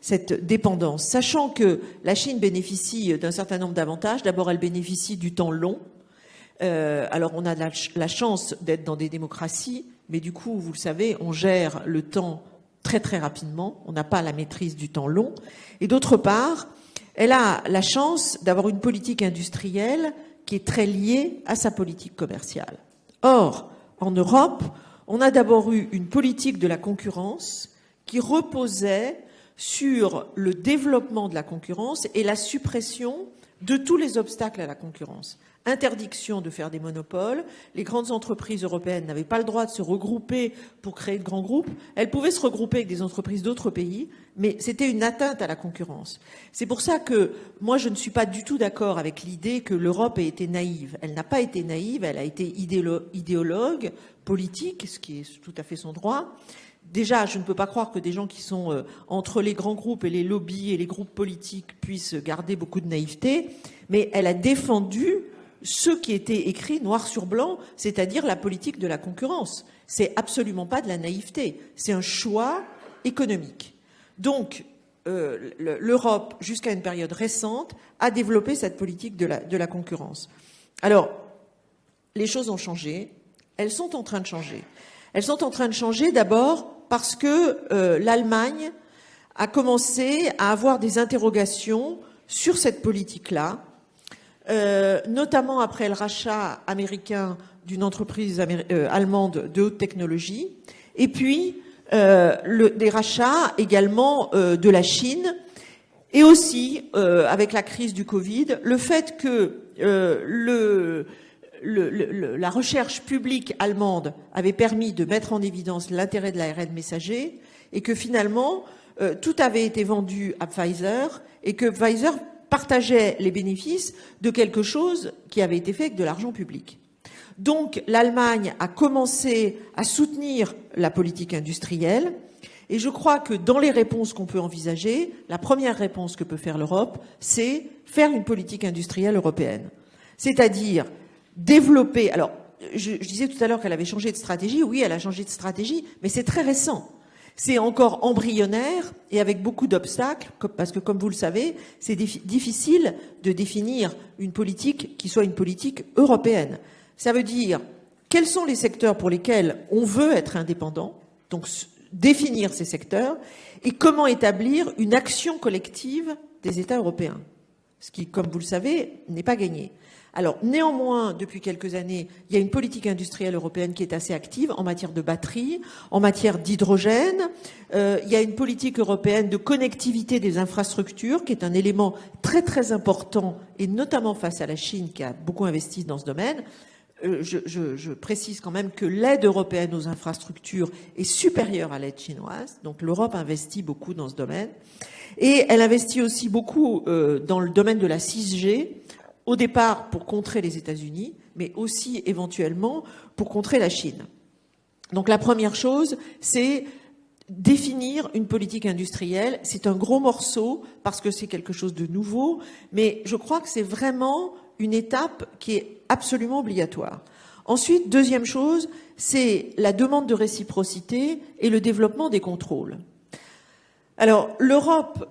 [SPEAKER 5] cette dépendance, sachant que la Chine bénéficie d'un certain nombre d'avantages. D'abord, elle bénéficie du temps long. Alors, on a la chance d'être dans des démocraties, mais du coup, vous le savez, on gère le temps très très rapidement, on n'a pas la maîtrise du temps long, et d'autre part, elle a la chance d'avoir une politique industrielle qui est très liée à sa politique commerciale. Or, en Europe, on a d'abord eu une politique de la concurrence qui reposait sur le développement de la concurrence et la suppression de tous les obstacles à la concurrence. Interdiction de faire des monopoles. Les grandes entreprises européennes n'avaient pas le droit de se regrouper pour créer de grands groupes. Elles pouvaient se regrouper avec des entreprises d'autres pays, mais c'était une atteinte à la concurrence. C'est pour ça que moi, je ne suis pas du tout d'accord avec l'idée que l'Europe ait été naïve. Elle n'a pas été naïve, elle a été idéologue, politique, ce qui est tout à fait son droit. Déjà, je ne peux pas croire que des gens qui sont entre les grands groupes et les lobbies et les groupes politiques puissent garder beaucoup de naïveté, mais elle a défendu ce qui était écrit noir sur blanc, c'est-à-dire la politique de la concurrence. C'est absolument pas de la naïveté, c'est un choix économique. Donc, l'Europe, jusqu'à une période récente, a développé cette politique de la concurrence. Alors, les choses ont changé, elles sont en train de changer. Elles sont en train de changer d'abord parce que l'Allemagne a commencé à avoir des interrogations sur cette politique-là, notamment après le rachat américain d'une entreprise allemande de haute technologie, et puis des rachats également de la Chine, et aussi avec la crise du Covid, le fait que la recherche publique allemande avait permis de mettre en évidence l'intérêt de l'ARN messager, et que finalement tout avait été vendu à Pfizer, et que Pfizer partageait les bénéfices de quelque chose qui avait été fait avec de l'argent public. Donc l'Allemagne a commencé à soutenir la politique industrielle, et je crois que dans les réponses qu'on peut envisager, la première réponse que peut faire l'Europe, c'est faire une politique industrielle européenne. C'est-à-dire développer... Alors, je disais tout à l'heure qu'elle avait changé de stratégie. Oui, elle a changé de stratégie, mais c'est très récent. C'est encore embryonnaire et avec beaucoup d'obstacles, parce que, comme vous le savez, c'est difficile de définir une politique qui soit une politique européenne. Ça veut dire quels sont les secteurs pour lesquels on veut être indépendant, donc définir ces secteurs, et comment établir une action collective des États européens, ce qui, comme vous le savez, n'est pas gagné. Alors, néanmoins, depuis quelques années, il y a une politique industrielle européenne qui est assez active en matière de batteries, en matière d'hydrogène. Il y a une politique européenne de connectivité des infrastructures qui est un élément très très important, et notamment face à la Chine qui a beaucoup investi dans ce domaine. Je précise quand même que l'aide européenne aux infrastructures est supérieure à l'aide chinoise, donc l'Europe investit beaucoup dans ce domaine. Et elle investit aussi beaucoup dans le domaine de la 6G, au départ pour contrer les États-Unis, mais aussi éventuellement pour contrer la Chine. Donc la première chose, c'est définir une politique industrielle. C'est un gros morceau parce que c'est quelque chose de nouveau, mais je crois que c'est vraiment une étape qui est absolument obligatoire. Ensuite, deuxième chose, c'est la demande de réciprocité et le développement des contrôles. Alors, l'Europe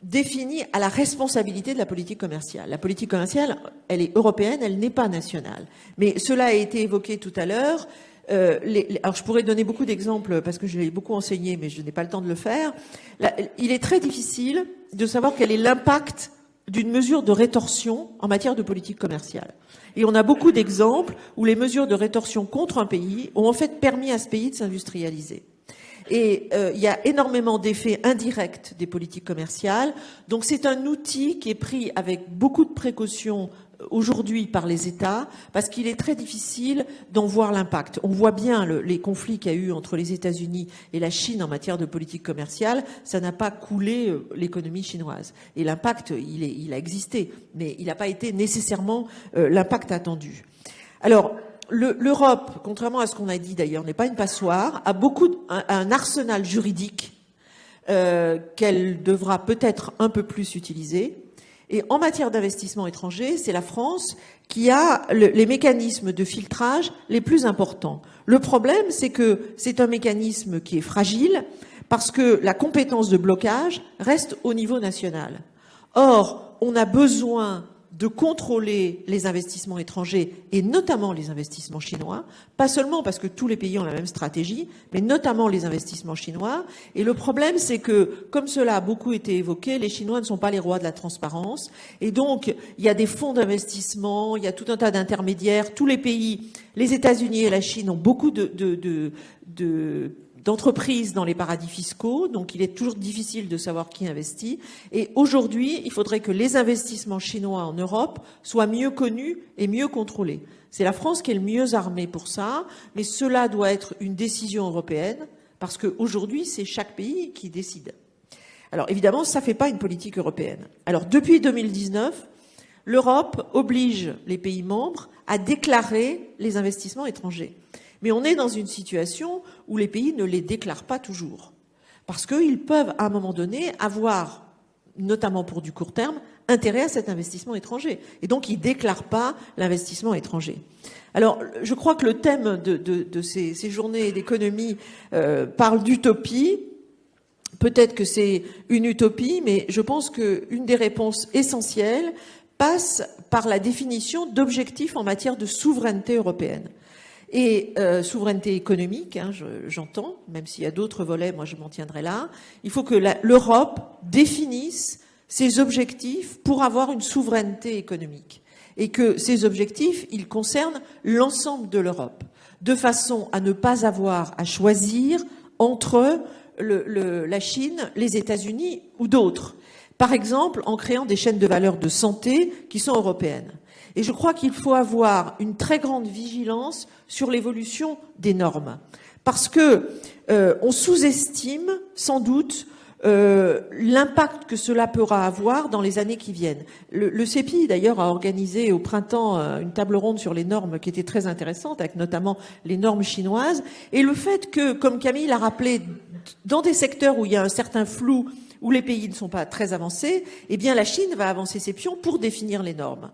[SPEAKER 5] définie à la responsabilité de la politique commerciale. La politique commerciale, elle est européenne, elle n'est pas nationale. Mais cela a été évoqué tout à l'heure. Alors, je pourrais donner beaucoup d'exemples parce que je l'ai beaucoup enseigné, mais je n'ai pas le temps de le faire. Il est très difficile de savoir quel est l'impact d'une mesure de rétorsion en matière de politique commerciale. Et on a beaucoup d'exemples où les mesures de rétorsion contre un pays ont en fait permis à ce pays de s'industrialiser. Et il y a énormément d'effets indirects des politiques commerciales. Donc c'est un outil qui est pris avec beaucoup de précautions aujourd'hui par les États, parce qu'il est très difficile d'en voir l'impact. On voit bien les conflits qu'il y a eu entre les États-Unis et la Chine en matière de politique commerciale. Ça n'a pas coulé l'économie chinoise. Et l'impact, il a existé, mais il n'a pas été nécessairement l'impact attendu. Alors, l'Europe, contrairement à ce qu'on a dit d'ailleurs, n'est pas une passoire, a un arsenal juridique qu'elle devra peut-être un peu plus utiliser. Et en matière d'investissement étranger, c'est la France qui a les mécanismes de filtrage les plus importants. Le problème, c'est que c'est un mécanisme qui est fragile parce que la compétence de blocage reste au niveau national. Or, on a besoin de contrôler les investissements étrangers et notamment les investissements chinois, pas seulement parce que tous les pays ont la même stratégie, mais notamment les investissements chinois. Et le problème, c'est que, comme cela a beaucoup été évoqué, les Chinois ne sont pas les rois de la transparence. Et donc, il y a des fonds d'investissement, il y a tout un tas d'intermédiaires. Tous les pays, les États-Unis et la Chine ont beaucoup d'entreprises dans les paradis fiscaux, donc il est toujours difficile de savoir qui investit. Et aujourd'hui, il faudrait que les investissements chinois en Europe soient mieux connus et mieux contrôlés. C'est la France qui est le mieux armée pour ça, mais cela doit être une décision européenne, parce qu'aujourd'hui, c'est chaque pays qui décide. Alors évidemment, ça ne fait pas une politique européenne. Alors depuis 2019, l'Europe oblige les pays membres à déclarer les investissements étrangers. Mais on est dans une situation où les pays ne les déclarent pas toujours. Parce qu'ils peuvent, à un moment donné, avoir, notamment pour du court terme, intérêt à cet investissement étranger. Et donc, ils ne déclarent pas l'investissement étranger. Alors, je crois que le thème de ces journées d'économie parle d'utopie. Peut-être que c'est une utopie, mais je pense qu'une des réponses essentielles passe par la définition d'objectifs en matière de souveraineté européenne. Et souveraineté économique, hein, j'entends, même s'il y a d'autres volets, moi je m'en tiendrai là. Il faut que l'Europe définisse ses objectifs pour avoir une souveraineté économique. Et que ces objectifs, ils concernent l'ensemble de l'Europe, de façon à ne pas avoir à choisir entre la Chine, les États-Unis ou d'autres. Par exemple, en créant des chaînes de valeur de santé qui sont européennes. Et je crois qu'il faut avoir une très grande vigilance sur l'évolution des normes. Parce que on sous-estime sans doute l'impact que cela pourra avoir dans les années qui viennent. Le CEPI, d'ailleurs, a organisé au printemps une table ronde sur les normes qui était très intéressante, avec notamment les normes chinoises. Et le fait que, comme Camille l'a rappelé, dans des secteurs où il y a un certain flou, où les pays ne sont pas très avancés, eh bien la Chine va avancer ses pions pour définir les normes.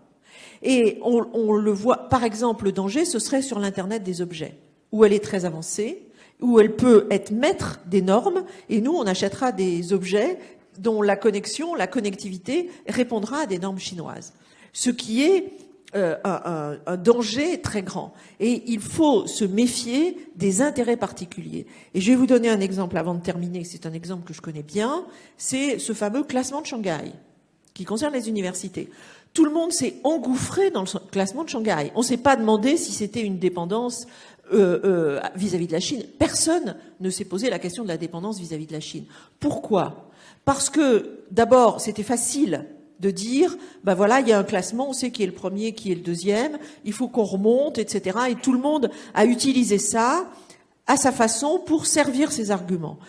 [SPEAKER 5] Et on le voit, par exemple, le danger, ce serait sur l'Internet des objets, où elle est très avancée, où elle peut être maître des normes, et nous, on achètera des objets dont la connexion, la connectivité répondra à des normes chinoises. Ce qui est un danger très grand. Et il faut se méfier des intérêts particuliers. Et je vais vous donner un exemple avant de terminer, c'est un exemple que je connais bien, c'est ce fameux classement de Shanghai, qui concerne les universités. Tout le monde s'est engouffré dans le classement de Shanghai. On ne s'est pas demandé si c'était une dépendance vis-à-vis de la Chine. Personne ne s'est posé la question de la dépendance vis-à-vis de la Chine. Pourquoi ? Parce que, d'abord, c'était facile de dire, ben voilà, il y a un classement, on sait qui est le premier, qui est le deuxième, il faut qu'on remonte, etc. Et tout le monde a utilisé ça à sa façon pour servir ses arguments.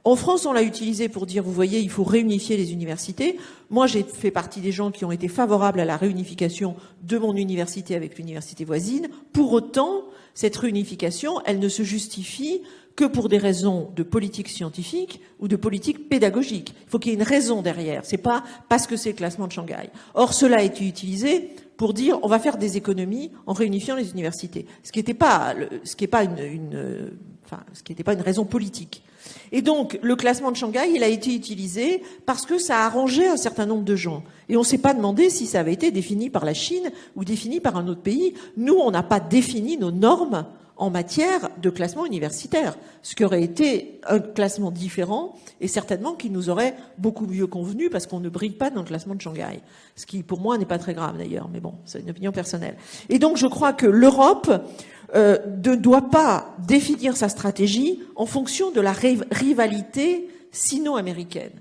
[SPEAKER 5] En France, on l'a utilisé pour dire, vous voyez, il faut réunifier les universités. Moi, j'ai fait partie des gens qui ont été favorables à la réunification de mon université avec l'université voisine. Pour autant, cette réunification, elle ne se justifie que pour des raisons de politique scientifique ou de politique pédagogique. Il faut qu'il y ait une raison derrière. C'est pas parce que c'est le classement de Shanghai. Or, cela a été utilisé pour dire, on va faire des économies en réunifiant les universités. Ce qui n'était pas une raison politique. Et donc, le classement de Shanghai, il a été utilisé parce que ça a arrangé un certain nombre de gens. Et on ne s'est pas demandé si ça avait été défini par la Chine ou défini par un autre pays. Nous, on n'a pas défini nos normes en matière de classement universitaire, ce qui aurait été un classement différent et certainement qui nous aurait beaucoup mieux convenu parce qu'on ne brille pas dans le classement de Shanghai. Ce qui, pour moi, n'est pas très grave d'ailleurs, mais bon, c'est une opinion personnelle. Et donc, je crois que l'Europe ne doit pas définir sa stratégie en fonction de la rivalité sino-américaine.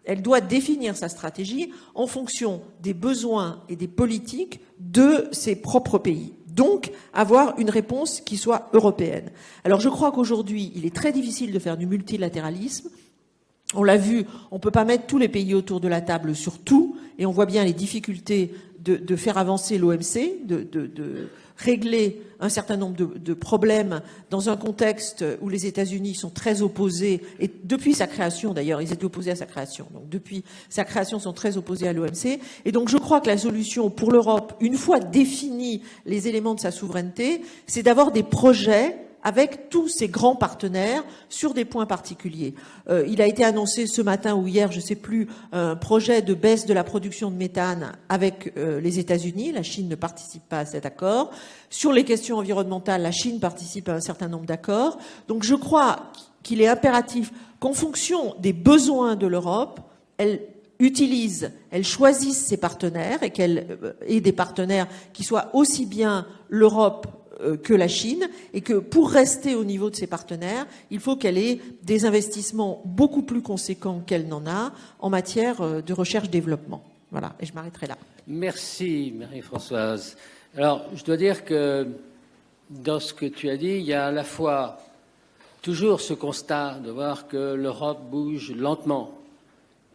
[SPEAKER 5] Elle doit définir sa stratégie en fonction des besoins et des politiques de ses propres pays. Donc, avoir une réponse qui soit européenne. Alors, je crois qu'aujourd'hui, il est très difficile de faire du multilatéralisme. On l'a vu, on ne peut pas mettre tous les pays autour de la table sur tout, et on voit bien les difficultés de faire avancer l'OMC, de régler un certain nombre de problèmes dans un contexte où les États-Unis sont très opposés, et depuis sa création d'ailleurs, ils étaient opposés à sa création, donc depuis sa création sont très opposés à l'OMC, et donc je crois que la solution pour l'Europe, une fois définis les éléments de sa souveraineté, c'est d'avoir des projets avec tous ces grands partenaires sur des points particuliers. Il a été annoncé ce matin ou hier, je ne sais plus, un projet de baisse de la production de méthane avec les États-Unis. La Chine ne participe pas à cet accord. Sur les questions environnementales, la Chine participe à un certain nombre d'accords. Donc je crois qu'il est impératif qu'en fonction des besoins de l'Europe, elle choisisse ses partenaires et qu'elle ait des partenaires qui soient aussi bien l'Europe que la Chine, et que pour rester au niveau de ses partenaires, il faut qu'elle ait des investissements beaucoup plus conséquents qu'elle n'en a en matière de recherche-développement. Voilà, et je m'arrêterai là.
[SPEAKER 1] Merci Marie-Françoise. Alors, je dois dire que dans ce que tu as dit, il y a à la fois toujours ce constat de voir que l'Europe bouge lentement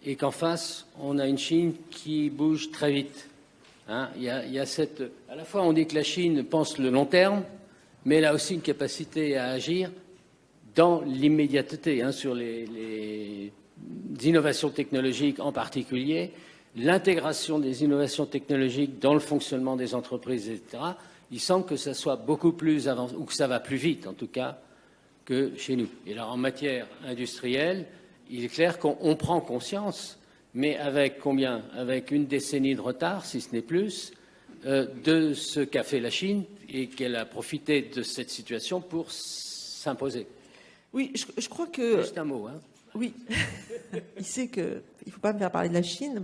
[SPEAKER 1] et qu'en face, on a une Chine qui bouge très vite. Hein, il y a cette... À la fois, on dit que la Chine pense le long terme, mais elle a aussi une capacité à agir dans l'immédiateté, hein, sur les innovations technologiques en particulier, l'intégration des innovations technologiques dans le fonctionnement des entreprises, etc. Il semble que ça soit beaucoup plus avancé, ou que ça va plus vite, en tout cas, que chez nous. Et alors, en matière industrielle, il est clair qu'on prend conscience, mais avec combien? Avec une décennie de retard, si ce n'est plus, de ce qu'a fait la Chine et qu'elle a profité de cette situation pour s'imposer.
[SPEAKER 5] Oui, je crois que...
[SPEAKER 1] Juste un mot, hein.
[SPEAKER 5] Oui, il sait qu'il ne faut pas me faire parler de la Chine.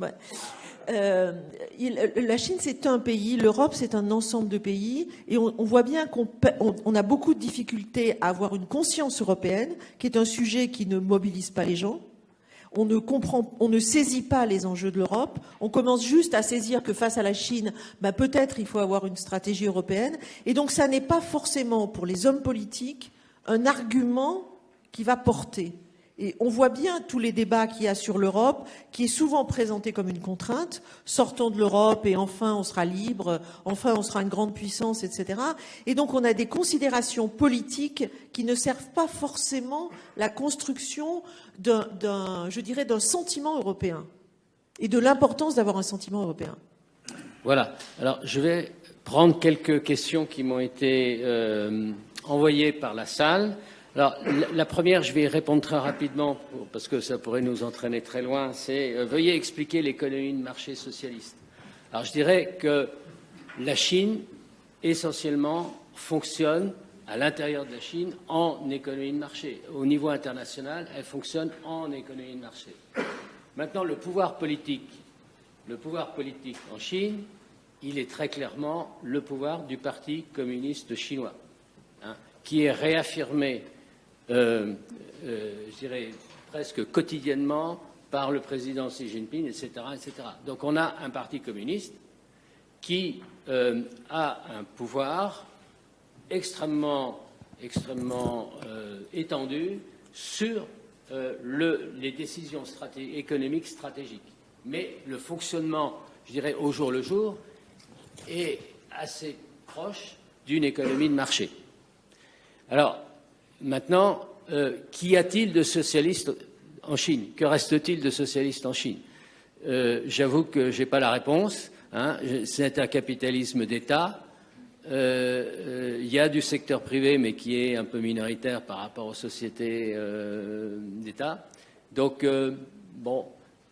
[SPEAKER 5] La Chine, c'est un pays, l'Europe, c'est un ensemble de pays, et on voit bien qu'on a beaucoup de difficultés à avoir une conscience européenne, qui est un sujet qui ne mobilise pas les gens. On ne saisit pas les enjeux de l'Europe. On commence juste à saisir que face à la Chine, peut-être il faut avoir une stratégie européenne. Et donc, ça n'est pas forcément pour les hommes politiques un argument qui va porter. Et on voit bien tous les débats qu'il y a sur l'Europe, qui est souvent présenté comme une contrainte. Sortons de l'Europe et enfin on sera libre, enfin on sera une grande puissance, etc. Et donc on a des considérations politiques qui ne servent pas forcément la construction d'un sentiment européen et de l'importance d'avoir un sentiment européen.
[SPEAKER 1] Voilà. Alors je vais prendre quelques questions qui m'ont été envoyées par la salle. Alors, la première, je vais y répondre très rapidement, parce que ça pourrait nous entraîner très loin, c'est veuillez expliquer l'économie de marché socialiste. Alors, je dirais que la Chine, essentiellement, fonctionne à l'intérieur de la Chine en économie de marché. Au niveau international, elle fonctionne en économie de marché. Maintenant, le pouvoir politique en Chine, il est très clairement le pouvoir du Parti communiste chinois, hein, qui est réaffirmé je dirais presque quotidiennement par le président Xi Jinping, etc., etc. Donc on a un parti communiste qui a un pouvoir extrêmement étendu sur les décisions économiques stratégiques. Mais le fonctionnement, je dirais, au jour le jour, est assez proche d'une économie de marché. Alors, maintenant, qu'y a-t-il de socialistes en Chine? Que reste-t-il de socialistes en Chine? J'avoue que je n'ai pas la réponse. Hein. C'est un capitalisme d'État. Il y a du secteur privé, mais qui est un peu minoritaire par rapport aux sociétés d'État. Donc, je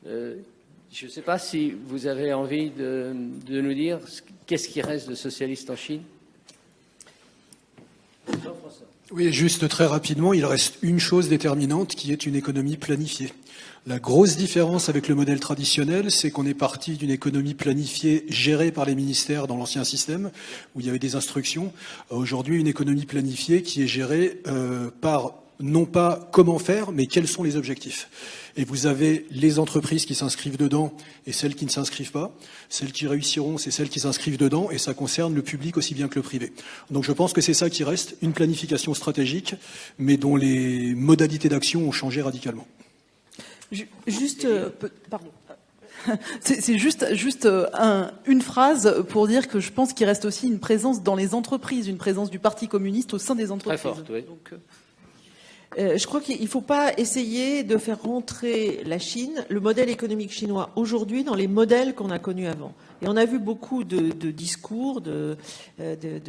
[SPEAKER 1] ne sais pas si vous avez envie de nous dire qu'est-ce qui reste de socialistes en Chine. Jean-François.
[SPEAKER 3] Oui, juste très rapidement, il reste une chose déterminante qui est une économie planifiée. La grosse différence avec le modèle traditionnel, c'est qu'on est parti d'une économie planifiée gérée par les ministères dans l'ancien système, où il y avait des instructions. Aujourd'hui, une économie planifiée qui est gérée par non pas comment faire, mais quels sont les objectifs. Et vous avez les entreprises qui s'inscrivent dedans et celles qui ne s'inscrivent pas. Celles qui réussiront, c'est celles qui s'inscrivent dedans, et ça concerne le public aussi bien que le privé. Donc je pense que c'est ça qui reste, une planification stratégique, mais dont les modalités d'action ont changé radicalement.
[SPEAKER 2] Pardon. C'est juste une phrase pour dire que je pense qu'il reste aussi une présence dans les entreprises, une présence du Parti communiste au sein des entreprises.
[SPEAKER 1] Très forte, oui.
[SPEAKER 2] Donc,
[SPEAKER 5] Je crois qu'il ne faut pas essayer de faire rentrer la Chine, le modèle économique chinois aujourd'hui, dans les modèles qu'on a connus avant. Et on a vu beaucoup de discours de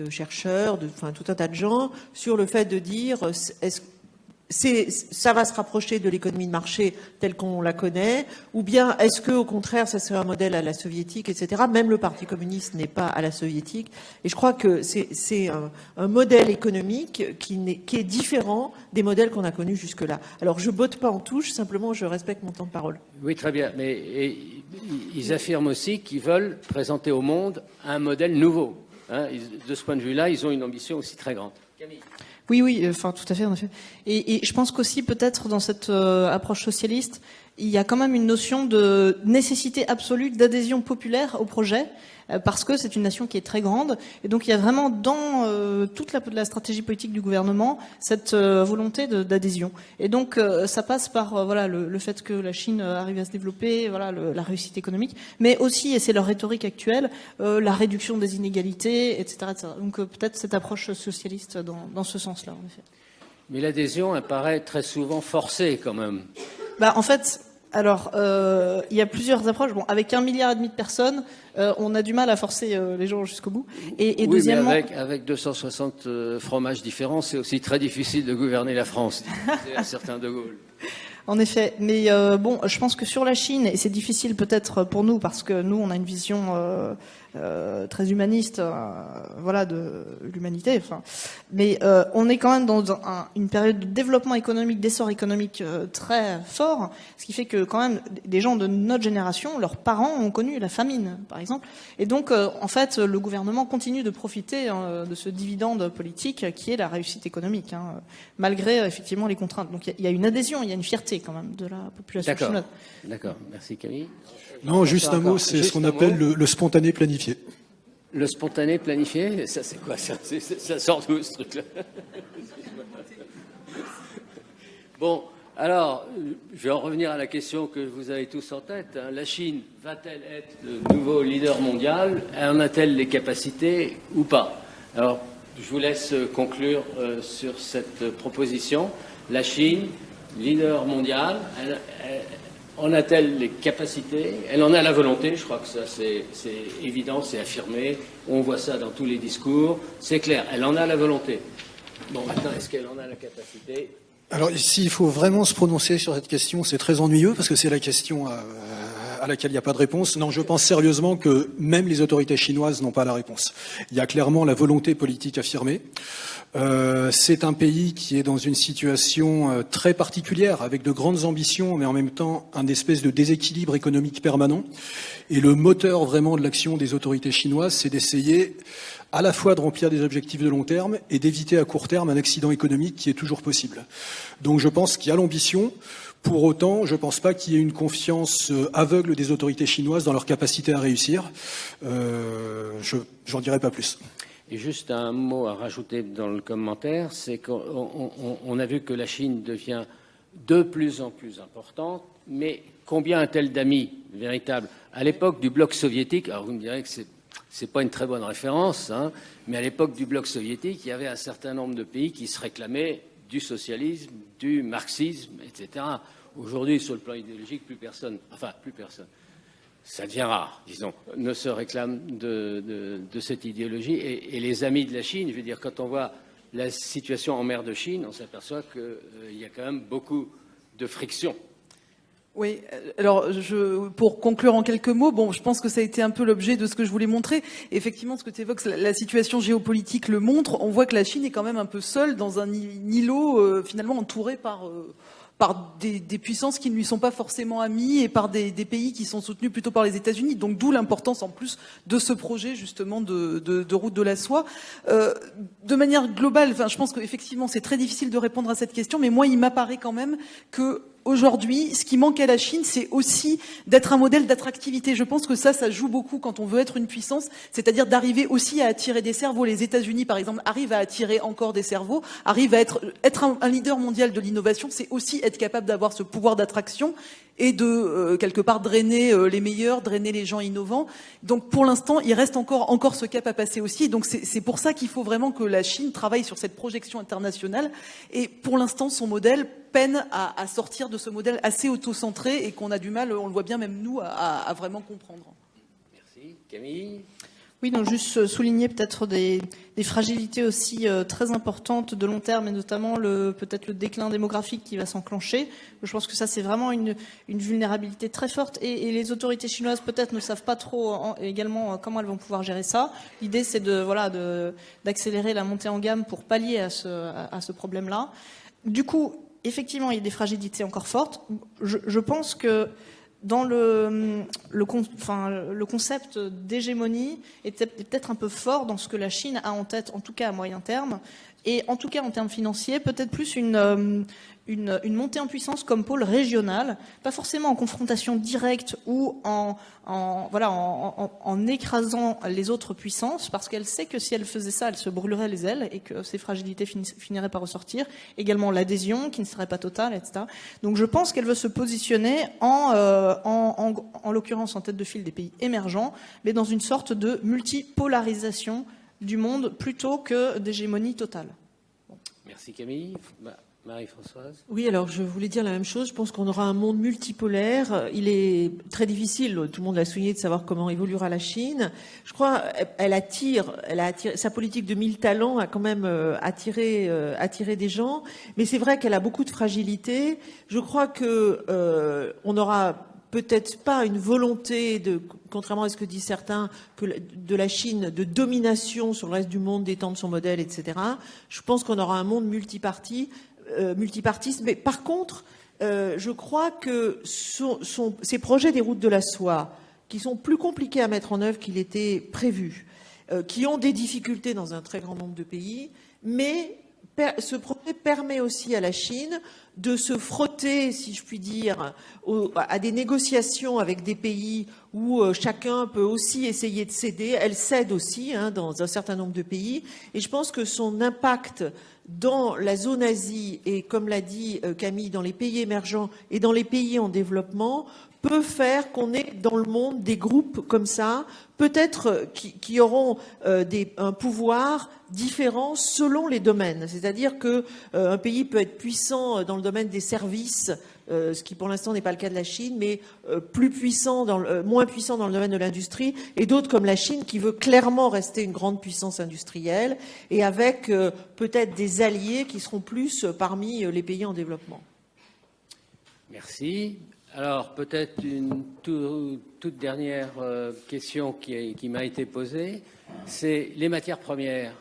[SPEAKER 5] chercheurs, enfin tout un tas de gens, sur le fait de dire ça va se rapprocher de l'économie de marché telle qu'on la connaît, ou bien est-ce que au contraire ça serait un modèle à la soviétique, etc. Même le Parti communiste n'est pas à la soviétique. Et je crois que c'est un modèle économique qui est différent des modèles qu'on a connus jusque-là. Alors je botte pas en touche, simplement je respecte mon temps de parole.
[SPEAKER 1] Oui, très bien. Mais ils affirment aussi qu'ils veulent présenter au monde un modèle nouveau. Hein. De ce point de vue-là, ils ont une ambition aussi très grande. Camille.
[SPEAKER 4] Oui, enfin tout à fait, en effet. Et je pense qu'aussi peut-être dans cette approche socialiste, il y a quand même une notion de nécessité absolue d'adhésion populaire au projet, parce que c'est une nation qui est très grande, et donc il y a vraiment dans toute la stratégie politique du gouvernement cette volonté d'adhésion. Et donc ça passe par voilà le fait que la Chine arrive à se développer, voilà la réussite économique, mais aussi, et c'est leur rhétorique actuelle, la réduction des inégalités, etc. etc. Donc peut-être cette approche socialiste dans ce sens-là, en effet.
[SPEAKER 1] Mais l'adhésion apparaît très souvent forcée quand même.
[SPEAKER 4] En fait, alors, il y a plusieurs approches. Bon, avec 1,5 milliard de personnes, on a du mal à forcer les gens jusqu'au bout. Et
[SPEAKER 1] oui,
[SPEAKER 4] deuxièmement,
[SPEAKER 1] mais avec 260 fromages différents, c'est aussi très difficile de gouverner la France, disait un certain De Gaulle.
[SPEAKER 4] En effet, mais bon, je pense que sur la Chine, et c'est difficile peut-être pour nous parce que nous, on a une vision très humaniste, voilà, de l'humanité. Enfin, mais on est quand même dans une période de développement économique, d'essor économique très fort, ce qui fait que quand même des gens de notre génération, leurs parents ont connu la famine, par exemple, et donc en fait, le gouvernement continue de profiter de ce dividende politique qui est la réussite économique, malgré effectivement les contraintes. Donc il y a une adhésion, il y a une fierté quand même de la population chinoise.
[SPEAKER 1] D'accord, merci Camille.
[SPEAKER 3] Non, juste un mot, c'est ce qu'on appelle le spontané planifié.
[SPEAKER 1] Le spontané planifié, ça c'est quoi ça, ça sort d'où ce truc-là? Bon, alors, je vais en revenir à la question que vous avez tous en tête. La Chine va-t-elle être le nouveau leader mondial? En a-t-elle les capacités ou pas? Alors, je vous laisse conclure sur cette proposition. La Chine, leader mondial, en a-t-elle les capacités? Elle en a la volonté, je crois que ça c'est évident, c'est affirmé, on voit ça dans tous les discours, c'est clair, elle en a la volonté. Bon, maintenant, est-ce qu'elle en a la capacité?
[SPEAKER 3] Alors ici, il faut vraiment se prononcer sur cette question, c'est très ennuyeux parce que c'est la question à laquelle il n'y a pas de réponse. Non, je pense sérieusement que même les autorités chinoises n'ont pas la réponse. Il y a clairement la volonté politique affirmée. C'est un pays qui est dans une situation très particulière, avec de grandes ambitions, mais en même temps un espèce de déséquilibre économique permanent. Et le moteur vraiment de l'action des autorités chinoises, c'est d'essayer à la fois de remplir des objectifs de long terme et d'éviter à court terme un accident économique qui est toujours possible. Donc je pense qu'il y a l'ambition. Pour autant, je ne pense pas qu'il y ait une confiance aveugle des autorités chinoises dans leur capacité à réussir. J'en dirai pas plus.
[SPEAKER 1] Et juste un mot à rajouter dans le commentaire, c'est qu'on a vu que la Chine devient de plus en plus importante, mais combien a-t-elle d'amis véritables? À l'époque du bloc soviétique, alors vous me direz que c'est pas une très bonne référence, mais à l'époque du bloc soviétique, il y avait un certain nombre de pays qui se réclamaient du socialisme, du marxisme, etc. Aujourd'hui, sur le plan idéologique, plus personne, ça devient rare, disons, ne se réclame de cette idéologie. Et les amis de la Chine, je veux dire, quand on voit la situation en mer de Chine, on s'aperçoit qu'il y a quand même beaucoup de friction.
[SPEAKER 2] Oui, alors pour conclure en quelques mots, bon, je pense que ça a été un peu l'objet de ce que je voulais montrer. Effectivement, ce que tu évoques, la situation géopolitique le montre. On voit que la Chine est quand même un peu seule dans un îlot finalement entouré par des puissances qui ne lui sont pas forcément amies et par des pays qui sont soutenus plutôt par les États-Unis. Donc d'où l'importance en plus de ce projet justement de route de la soie. De manière globale, je pense qu'effectivement c'est très difficile de répondre à cette question, mais moi il m'apparaît quand même que aujourd'hui, ce qui manque à la Chine, c'est aussi d'être un modèle d'attractivité. Je pense que ça joue beaucoup quand on veut être une puissance, c'est-à-dire d'arriver aussi à attirer des cerveaux. Les États-Unis, par exemple, arrivent à attirer encore des cerveaux, arrivent à être un leader mondial de l'innovation. C'est aussi être capable d'avoir ce pouvoir d'attraction. et de quelque part drainer les meilleurs, drainer les gens innovants. Donc pour l'instant, il reste encore ce cap à passer aussi. Donc c'est pour ça qu'il faut vraiment que la Chine travaille sur cette projection internationale. Et pour l'instant, son modèle peine à sortir de ce modèle assez auto-centré et qu'on a du mal, on le voit bien même nous, à vraiment comprendre.
[SPEAKER 1] Merci. Camille?
[SPEAKER 4] Oui, donc juste souligner peut-être des fragilités aussi très importantes de long terme, et notamment peut-être le déclin démographique qui va s'enclencher. Je pense que ça, c'est vraiment une vulnérabilité très forte, et les autorités chinoises peut-être ne savent pas trop également comment elles vont pouvoir gérer ça. L'idée, c'est d'accélérer la montée en gamme pour pallier à ce problème-là. Du coup, effectivement, il y a des fragilités encore fortes. Je pense que dans le concept d'hégémonie est peut-être un peu fort dans ce que la Chine a en tête, en tout cas à moyen terme, et en tout cas en termes financiers, peut-être plus une montée en puissance comme pôle régional, pas forcément en confrontation directe ou en écrasant les autres puissances, parce qu'elle sait que si elle faisait ça, elle se brûlerait les ailes et que ces fragilités finiraient par ressortir. Également l'adhésion qui ne serait pas totale, etc. Donc je pense qu'elle veut se positionner en l'occurrence en tête de file des pays émergents, mais dans une sorte de multipolarisation du monde plutôt que d'hégémonie totale.
[SPEAKER 1] Merci Camille. Marie-Françoise?
[SPEAKER 5] Oui, alors je voulais dire la même chose. Je pense qu'on aura un monde multipolaire. Il est très difficile, tout le monde l'a souligné, de savoir comment évoluera la Chine. Je crois elle a attiré, sa politique de 1000 talents a quand même attiré des gens. Mais c'est vrai qu'elle a beaucoup de fragilité. Je crois que on aura peut-être pas une volonté contrairement à ce que disent certains, de la Chine de domination sur le reste du monde, d'étendre son modèle, etc. Je pense qu'on aura un monde multipartiste. Mais par contre, je crois que ces projets des routes de la soie, qui sont plus compliqués à mettre en œuvre qu'il était prévu, qui ont des difficultés dans un très grand nombre de pays, mais ce projet permet aussi à la Chine de se frotter, si je puis dire, à des négociations avec des pays où chacun peut aussi essayer de céder. Elle cède aussi dans un certain nombre de pays. Et je pense que son impact dans la zone Asie et, comme l'a dit Camille, dans les pays émergents et dans les pays en développement, peut faire qu'on ait dans le monde des groupes comme ça, peut-être qui auront un pouvoir différent selon les domaines. C'est-à-dire que un pays peut être puissant dans le domaine des services, ce qui pour l'instant n'est pas le cas de la Chine, mais moins puissant dans le domaine de l'industrie, et d'autres comme la Chine qui veut clairement rester une grande puissance industrielle, et avec peut-être des alliés qui seront plus parmi les pays en développement.
[SPEAKER 1] Merci. Alors, peut-être une toute dernière question qui m'a été posée, c'est les matières premières.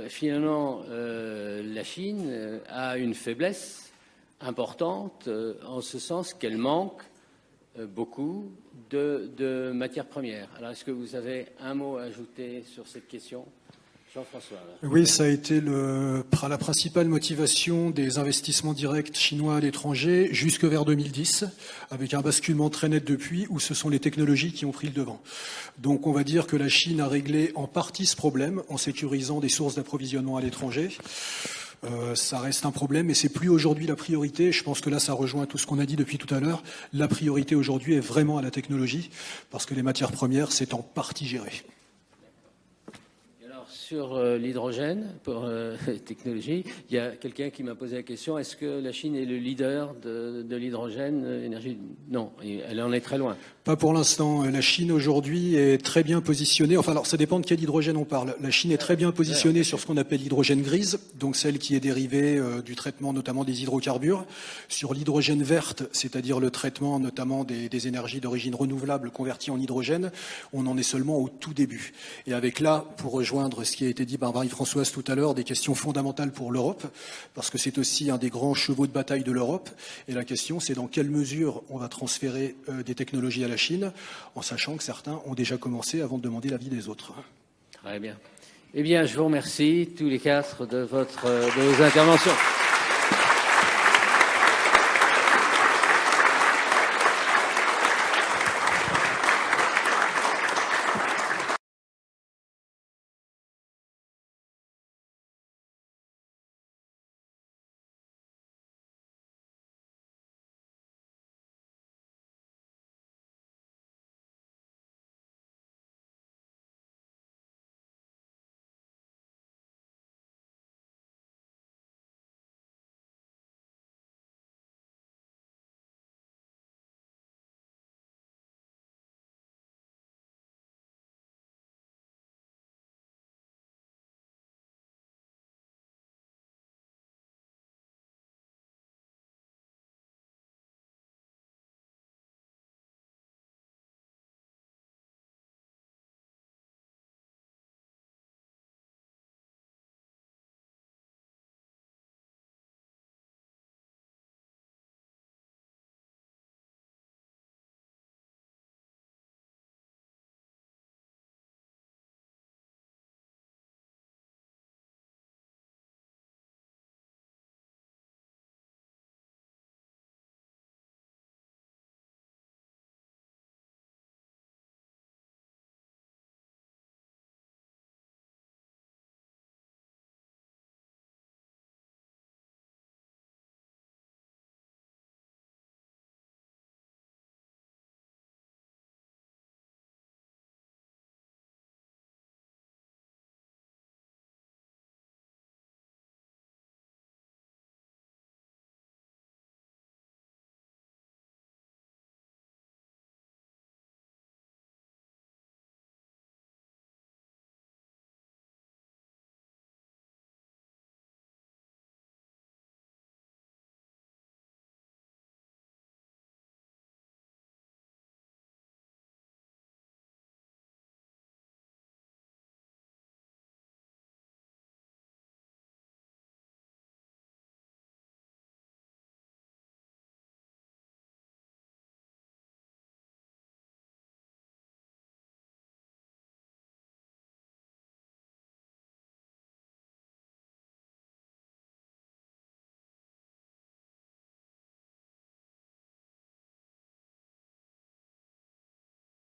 [SPEAKER 1] Finalement, la Chine a une faiblesse importante en ce sens qu'elle manque beaucoup de matières premières. Alors, est-ce que vous avez un mot à ajouter sur cette question ? Jean-François.
[SPEAKER 3] Oui, ça a été la principale motivation des investissements directs chinois à l'étranger jusque vers 2010, avec un basculement très net depuis, où ce sont les technologies qui ont pris le devant. Donc on va dire que la Chine a réglé en partie ce problème en sécurisant des sources d'approvisionnement à l'étranger. Ça reste un problème, mais c'est plus aujourd'hui la priorité. Je pense que là, ça rejoint tout ce qu'on a dit depuis tout à l'heure. La priorité aujourd'hui est vraiment à la technologie, parce que les matières premières, c'est en partie géré.
[SPEAKER 1] Sur l'hydrogène, pour technologie, il y a quelqu'un qui m'a posé la question, est-ce que la Chine est le leader de l'hydrogène énergie ? Non, elle en est très loin.
[SPEAKER 3] Pas pour l'instant. La Chine aujourd'hui est très bien positionnée. Enfin, alors ça dépend de quel hydrogène on parle. La Chine est très bien positionnée sur ce qu'on appelle l'hydrogène grise, donc celle qui est dérivée du traitement notamment des hydrocarbures. Sur l'hydrogène verte, c'est-à-dire le traitement notamment des énergies d'origine renouvelable converties en hydrogène, on en est seulement au tout début. Et avec là, pour rejoindre ce qui a été dit par Marie-Françoise tout à l'heure, des questions fondamentales pour l'Europe, parce que c'est aussi un des grands chevaux de bataille de l'Europe. Et la question, c'est dans quelle mesure on va transférer des technologies à la Chine, en sachant que certains ont déjà commencé avant de demander l'avis des autres.
[SPEAKER 1] Très bien. Eh bien, je vous remercie tous les quatre de vos interventions.